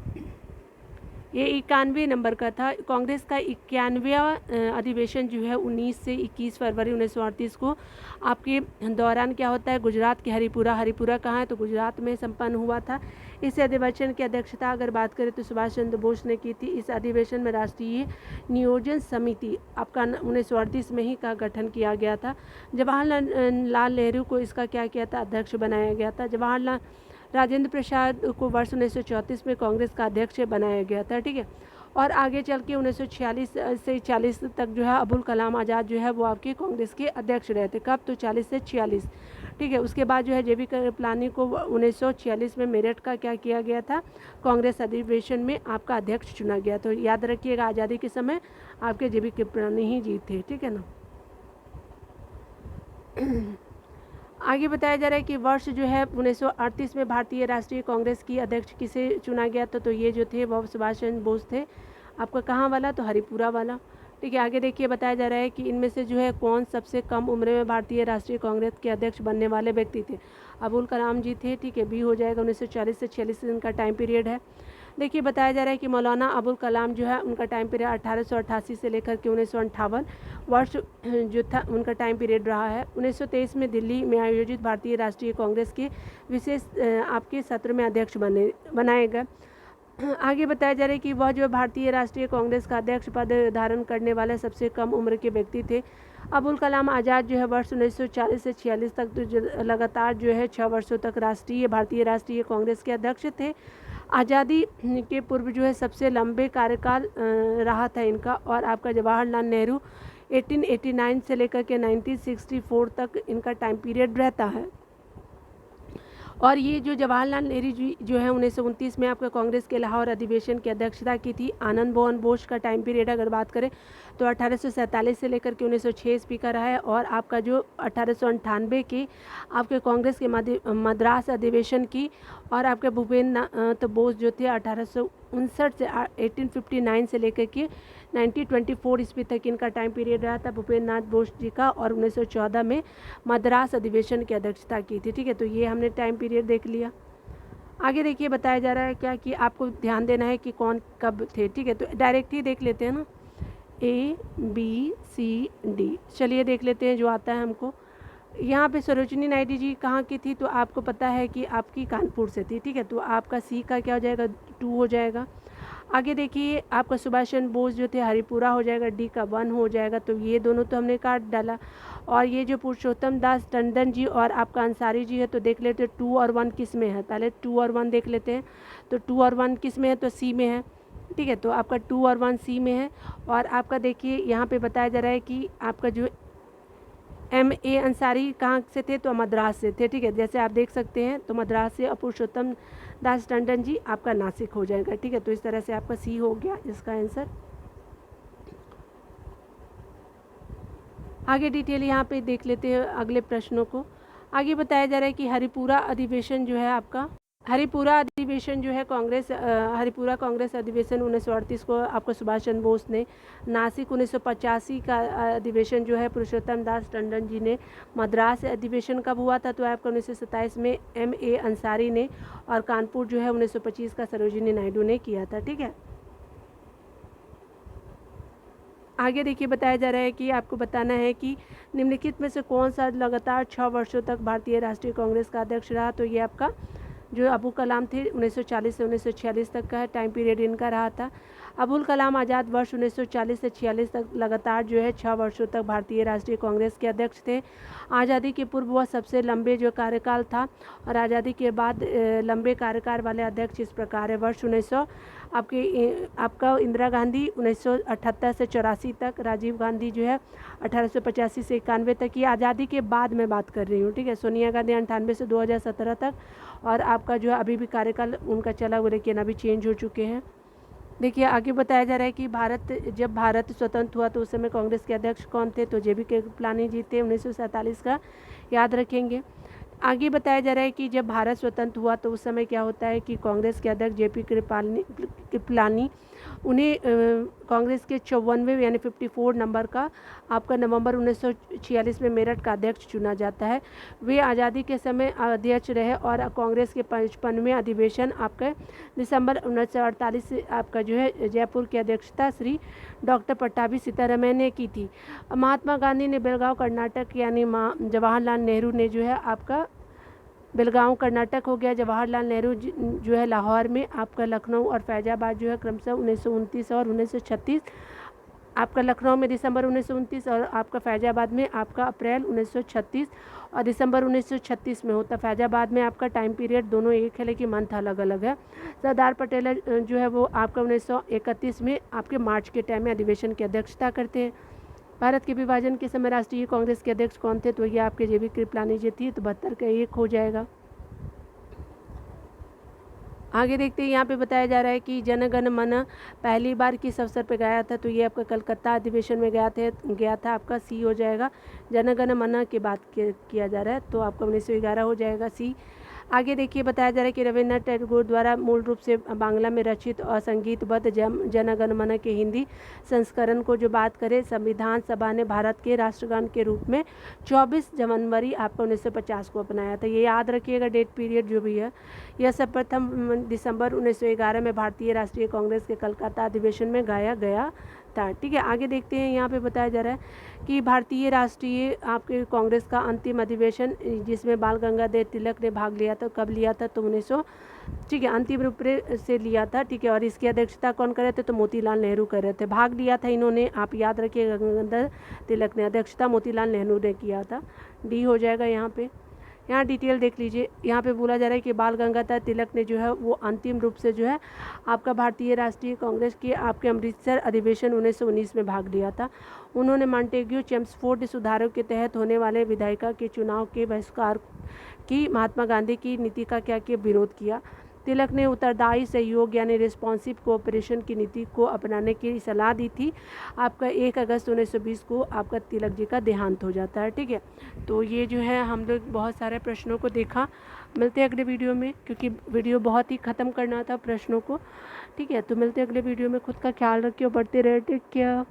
ये 91 नंबर का था। कांग्रेस का 91वां अधिवेशन जो है 19 से 21 फरवरी 1938 को आपके दौरान क्या होता है, गुजरात के हरिपुरा कहाँ है, तो गुजरात में संपन्न हुआ था। इस अधिवेशन की अध्यक्षता अगर बात करें तो सुभाष चंद्र बोस ने की थी। इस अधिवेशन में राष्ट्रीय नियोजन समिति आपका 1938 में ही का गठन किया गया था। जवाहरलाल नेहरू को इसका क्या किया था, अध्यक्ष बनाया गया था। राजेंद्र प्रसाद को वर्ष 1934 में कांग्रेस का अध्यक्ष बनाया गया था, ठीक है। और आगे चल के 1946 से 40 तक जो है अबुल कलाम आज़ाद जो है वो आपके कांग्रेस के अध्यक्ष रहे थे। कब, तो 40 से 46, ठीक है। उसके बाद जो है JB कृपलानी को 1946 में मेरठ का क्या किया गया था, कांग्रेस अधिवेशन में आपका अध्यक्ष चुना गया। तो याद रखिएगा आज़ादी के समय आपके JB कृपलानी ही जीत थे, ठीक है ना। आगे बताया जा रहा है कि वर्ष जो है 1938 में भारतीय राष्ट्रीय कांग्रेस की अध्यक्ष किसे चुना गया था, तो ये जो थे वह सुभाष चंद्र बोस थे। आपका कहाँ वाला, तो हरिपुरा वाला, ठीक है। आगे देखिए बताया जा रहा है कि इनमें से जो है कौन सबसे कम उम्र में भारतीय राष्ट्रीय कांग्रेस के अध्यक्ष बनने वाले व्यक्ति थे, अबुल कलाम जी थे, ठीक है। बी हो जाएगा, 1940 से 46 दिन का टाइम पीरियड है। देखिए बताया जा रहा है कि मौलाना अबुल कलाम जो है उनका टाइम पीरियड 1888 से लेकर के 1958 वर्ष जो था उनका टाइम पीरियड रहा है। 1923 में दिल्ली में आयोजित भारतीय राष्ट्रीय कांग्रेस के विशेष आपके सत्र में अध्यक्ष बनाए गए। आगे बताया जा रहा है कि वह जो भारतीय राष्ट्रीय कांग्रेस का अध्यक्ष पद धारण करने वाले सबसे कम उम्र के व्यक्ति थे। अबुल कलाम आज़ाद जो है वर्ष 1940 से 46 तक तो लगातार जो है 6 वर्षों तक भारतीय राष्ट्रीय कांग्रेस के अध्यक्ष थे। आज़ादी के पूर्व जो है सबसे लंबे कार्यकाल रहा था इनका। और आपका जवाहरलाल नेहरू 1889 से लेकर के 1964 तक इनका टाइम पीरियड रहता है। और ये जो जवाहरलाल नेहरू जी जो है 1929 में आपका कांग्रेस के लाहौर अधिवेशन की अध्यक्षता की थी। आनंद मोहन बोस का टाइम पीरियड अगर बात करें तो 1847 से लेकर के 1906 स्पीकर रहा है। और आपका जो 1898 के आपके कांग्रेस के मद्रास अधिवेशन की। और आपके भूपेंद्र बोस जो थे 1859 से 1859 से लेकर के 1924 ईस्वी तक इनका टाइम पीरियड रहा था भूपेंद्र नाथ बोस जी का। और 1914 में मद्रास अधिवेशन की अध्यक्षता की थी। ठीक है, तो ये हमने टाइम पीरियड देख लिया। आगे देखिए बताया जा रहा है क्या कि आपको ध्यान देना है कि कौन कब थे। ठीक है, तो डायरेक्ट ही देख लेते हैं ना, ABCD। चलिए देख लेते हैं जो आता है हमको। यहाँ पे सरोजिनी नायडू जी कहाँ की थी, तो आपको पता है कि आपकी कानपुर से थी। ठीक है, तो आपका C का क्या हो जाएगा, 2 हो जाएगा। आगे देखिए आपका सुभाष चंद्र बोस जो थे हरिपुरा हो जाएगा, D का 1 हो जाएगा। तो ये दोनों तो हमने काट डाला। और ये जो पुरुषोत्तम दास टंडन जी और आपका अंसारी जी है, तो देख लेते हैं 2 और 1 किस में है। पहले 2 और 1 देख लेते हैं। तो 2 और 1 किस में है, तो C में है। ठीक है, तो आपका 2 और 1 C में है। और आपका देखिए यहाँ पे बताया जा रहा है कि आपका जो MA अंसारी कहाँ से थे, तो मद्रास से थे। ठीक है, जैसे आप देख सकते हैं तो मद्रास से। और पुरुषोत्तम दास टंडन जी आपका नासिक हो जाएगा। ठीक है, तो इस तरह से आपका C हो गया इसका आंसर। आगे डिटेल यहाँ पे देख लेते हैं अगले प्रश्नों को। आगे बताया जा रहा है कि हरिपुरा अधिवेशन जो है आपका, हरिपुरा अधिवेशन जो है हरिपुरा कांग्रेस अधिवेशन 1938 को आपको सुभाष चंद्र बोस ने, नासिक 1985 का अधिवेशन जो है पुरुषोत्तम दास टंडन जी ने, मद्रास अधिवेशन कब हुआ था, तो आपका 1927 में MA अंसारी ने, और कानपुर जो है 1925 का सरोजिनी नायडू ने किया था। ठीक है, आगे देखिए बताया जा रहा है कि आपको बताना है कि निम्नलिखित में से कौन सा लगातार 6 वर्षों तक भारतीय राष्ट्रीय कांग्रेस का अध्यक्ष रहा। तो ये आपका जो अबुल कलाम थे 1940 से 1946 तक का टाइम पीरियड इनका रहा था। अबुल कलाम आज़ाद वर्ष 1940 से 46 तक लगातार जो है 6 वर्षों तक भारतीय राष्ट्रीय कांग्रेस के अध्यक्ष थे। आज़ादी के पूर्व वह सबसे लंबे जो कार्यकाल था। और आज़ादी के बाद लंबे कार्यकाल वाले अध्यक्ष इस प्रकार है। वर्ष 1900 आपका इंदिरा गांधी 1978 से 84 तक, राजीव गांधी जो है 1885 से 91 तक। ये आज़ादी के बाद मैं बात कर रही हूँ। ठीक है, सोनिया गांधी 98 से 2017 तक। और आपका जो है अभी भी कार्यकाल उनका चला हुआ, लेकिन अभी चेंज हो चुके हैं। देखिए आगे बताया जा रहा है कि जब भारत स्वतंत्र हुआ तो उस समय कांग्रेस के अध्यक्ष कौन थे, तो JB कृपलानी जी थे। 1947 का याद रखेंगे। आगे बताया जा रहा है कि जब भारत स्वतंत्र हुआ तो उस समय क्या होता है कि कांग्रेस के अध्यक्ष JP कृपलानी उन्हें कांग्रेस के 54वें यानी 54 नंबर का आपका नवंबर 1946 में मेरठ का अध्यक्ष चुना जाता है। वे आज़ादी के समय अध्यक्ष रहे। और कांग्रेस के 55वें अधिवेशन आपका दिसंबर 1948 से आपका जो है जयपुर की अध्यक्षता श्री डॉक्टर पट्टाभी सीतारमण ने की थी। महात्मा गांधी ने बेलगांव कर्नाटक यानी जवाहरलाल नेहरू ने जो है आपका बेलगांव कर्नाटक हो गया, जवाहरलाल नेहरू जो है लाहौर में, आपका लखनऊ और फैजाबाद जो है क्रमशः 1929 और 1936। आपका लखनऊ में दिसंबर 1929 और आपका फैजाबाद में आपका अप्रैल 1936 और दिसंबर 1936 में होता। फैजाबाद में आपका टाइम पीरियड दोनों एक है लेकिन मंथ अलग अलग है। सरदार पटेल जो है वो आपका 1931 में आपके मार्च के टाइम में अधिवेशन की अध्यक्षता करते हैं। भारत के विभाजन के समय राष्ट्रीय कांग्रेस के अध्यक्ष कौन थे, तो ये आपके JB कृपलानी जी थी। तो 72 का 1 हो जाएगा। आगे देखते हैं, यहाँ पे बताया जा रहा है कि जन गण मन पहली बार किस अवसर पे गाया था, तो ये आपका कलकत्ता अधिवेशन में गया था। आपका C हो जाएगा। जन गण मन की बात किया जा रहा है तो आपका 1911 हो जाएगा C। आगे देखिए बताया जा रहा है कि रविन्द्रनाथ टैगोर द्वारा मूल रूप से बांग्ला में रचित और संगीतबद्ध जन गण मन के हिंदी संस्करण को जो बात करें, संविधान सभा ने भारत के राष्ट्रगान के रूप में 24 जनवरी आपको 1950 को अपनाया था। ये याद रखिएगा डेट पीरियड जो भी है। यह सर्वप्रथम दिसंबर 1911 में भारतीय राष्ट्रीय कांग्रेस के कलकत्ता अधिवेशन में गाया गया था। ठीक है, आगे देखते हैं। यहाँ पे बताया जा रहा है कि भारतीय राष्ट्रीय आपके कांग्रेस का अंतिम अधिवेशन जिसमें बाल गंगाधर तिलक ने भाग लिया था, कब लिया था? तो 1900 ठीक है अंतिम रूप से लिया था। ठीक है, और इसकी अध्यक्षता कौन कर रहे थे? तो मोतीलाल नेहरू कर रहे थे। भाग लिया था इन्होंने, आप याद रखिए, गंगाधर तिलक ने। अध्यक्षता मोतीलाल नेहरू ने किया था। डी हो जाएगा यहाँ पे। यहाँ डिटेल देख लीजिए। यहाँ पे बोला जा रहा है कि बाल गंगाधर तिलक ने जो है वो अंतिम रूप से जो है आपका भारतीय राष्ट्रीय कांग्रेस के आपके अमृतसर अधिवेशन 1919 में भाग लिया था। उन्होंने मॉन्टेग्यू चेम्सफोर्ड सुधारों के तहत होने वाले विधायिका के चुनाव के बहिष्कार की महात्मा गांधी की नीति का क्या किया? विरोध किया। तिलक ने उत्तरदायी सहयोग यानी रिस्पॉन्सिव कोऑपरेशन की नीति को अपनाने की सलाह दी थी। आपका 1 अगस्त 1920 को आपका तिलक जी का देहांत हो जाता है। ठीक है, तो ये जो है हम लोग बहुत सारे प्रश्नों को देखा। मिलते हैं अगले वीडियो में, क्योंकि वीडियो बहुत ही ख़त्म करना था प्रश्नों को। ठीक है, तो मिलते हैं अगले वीडियो में। खुद का ख्याल रखिए और बढ़ते रहे। Take care.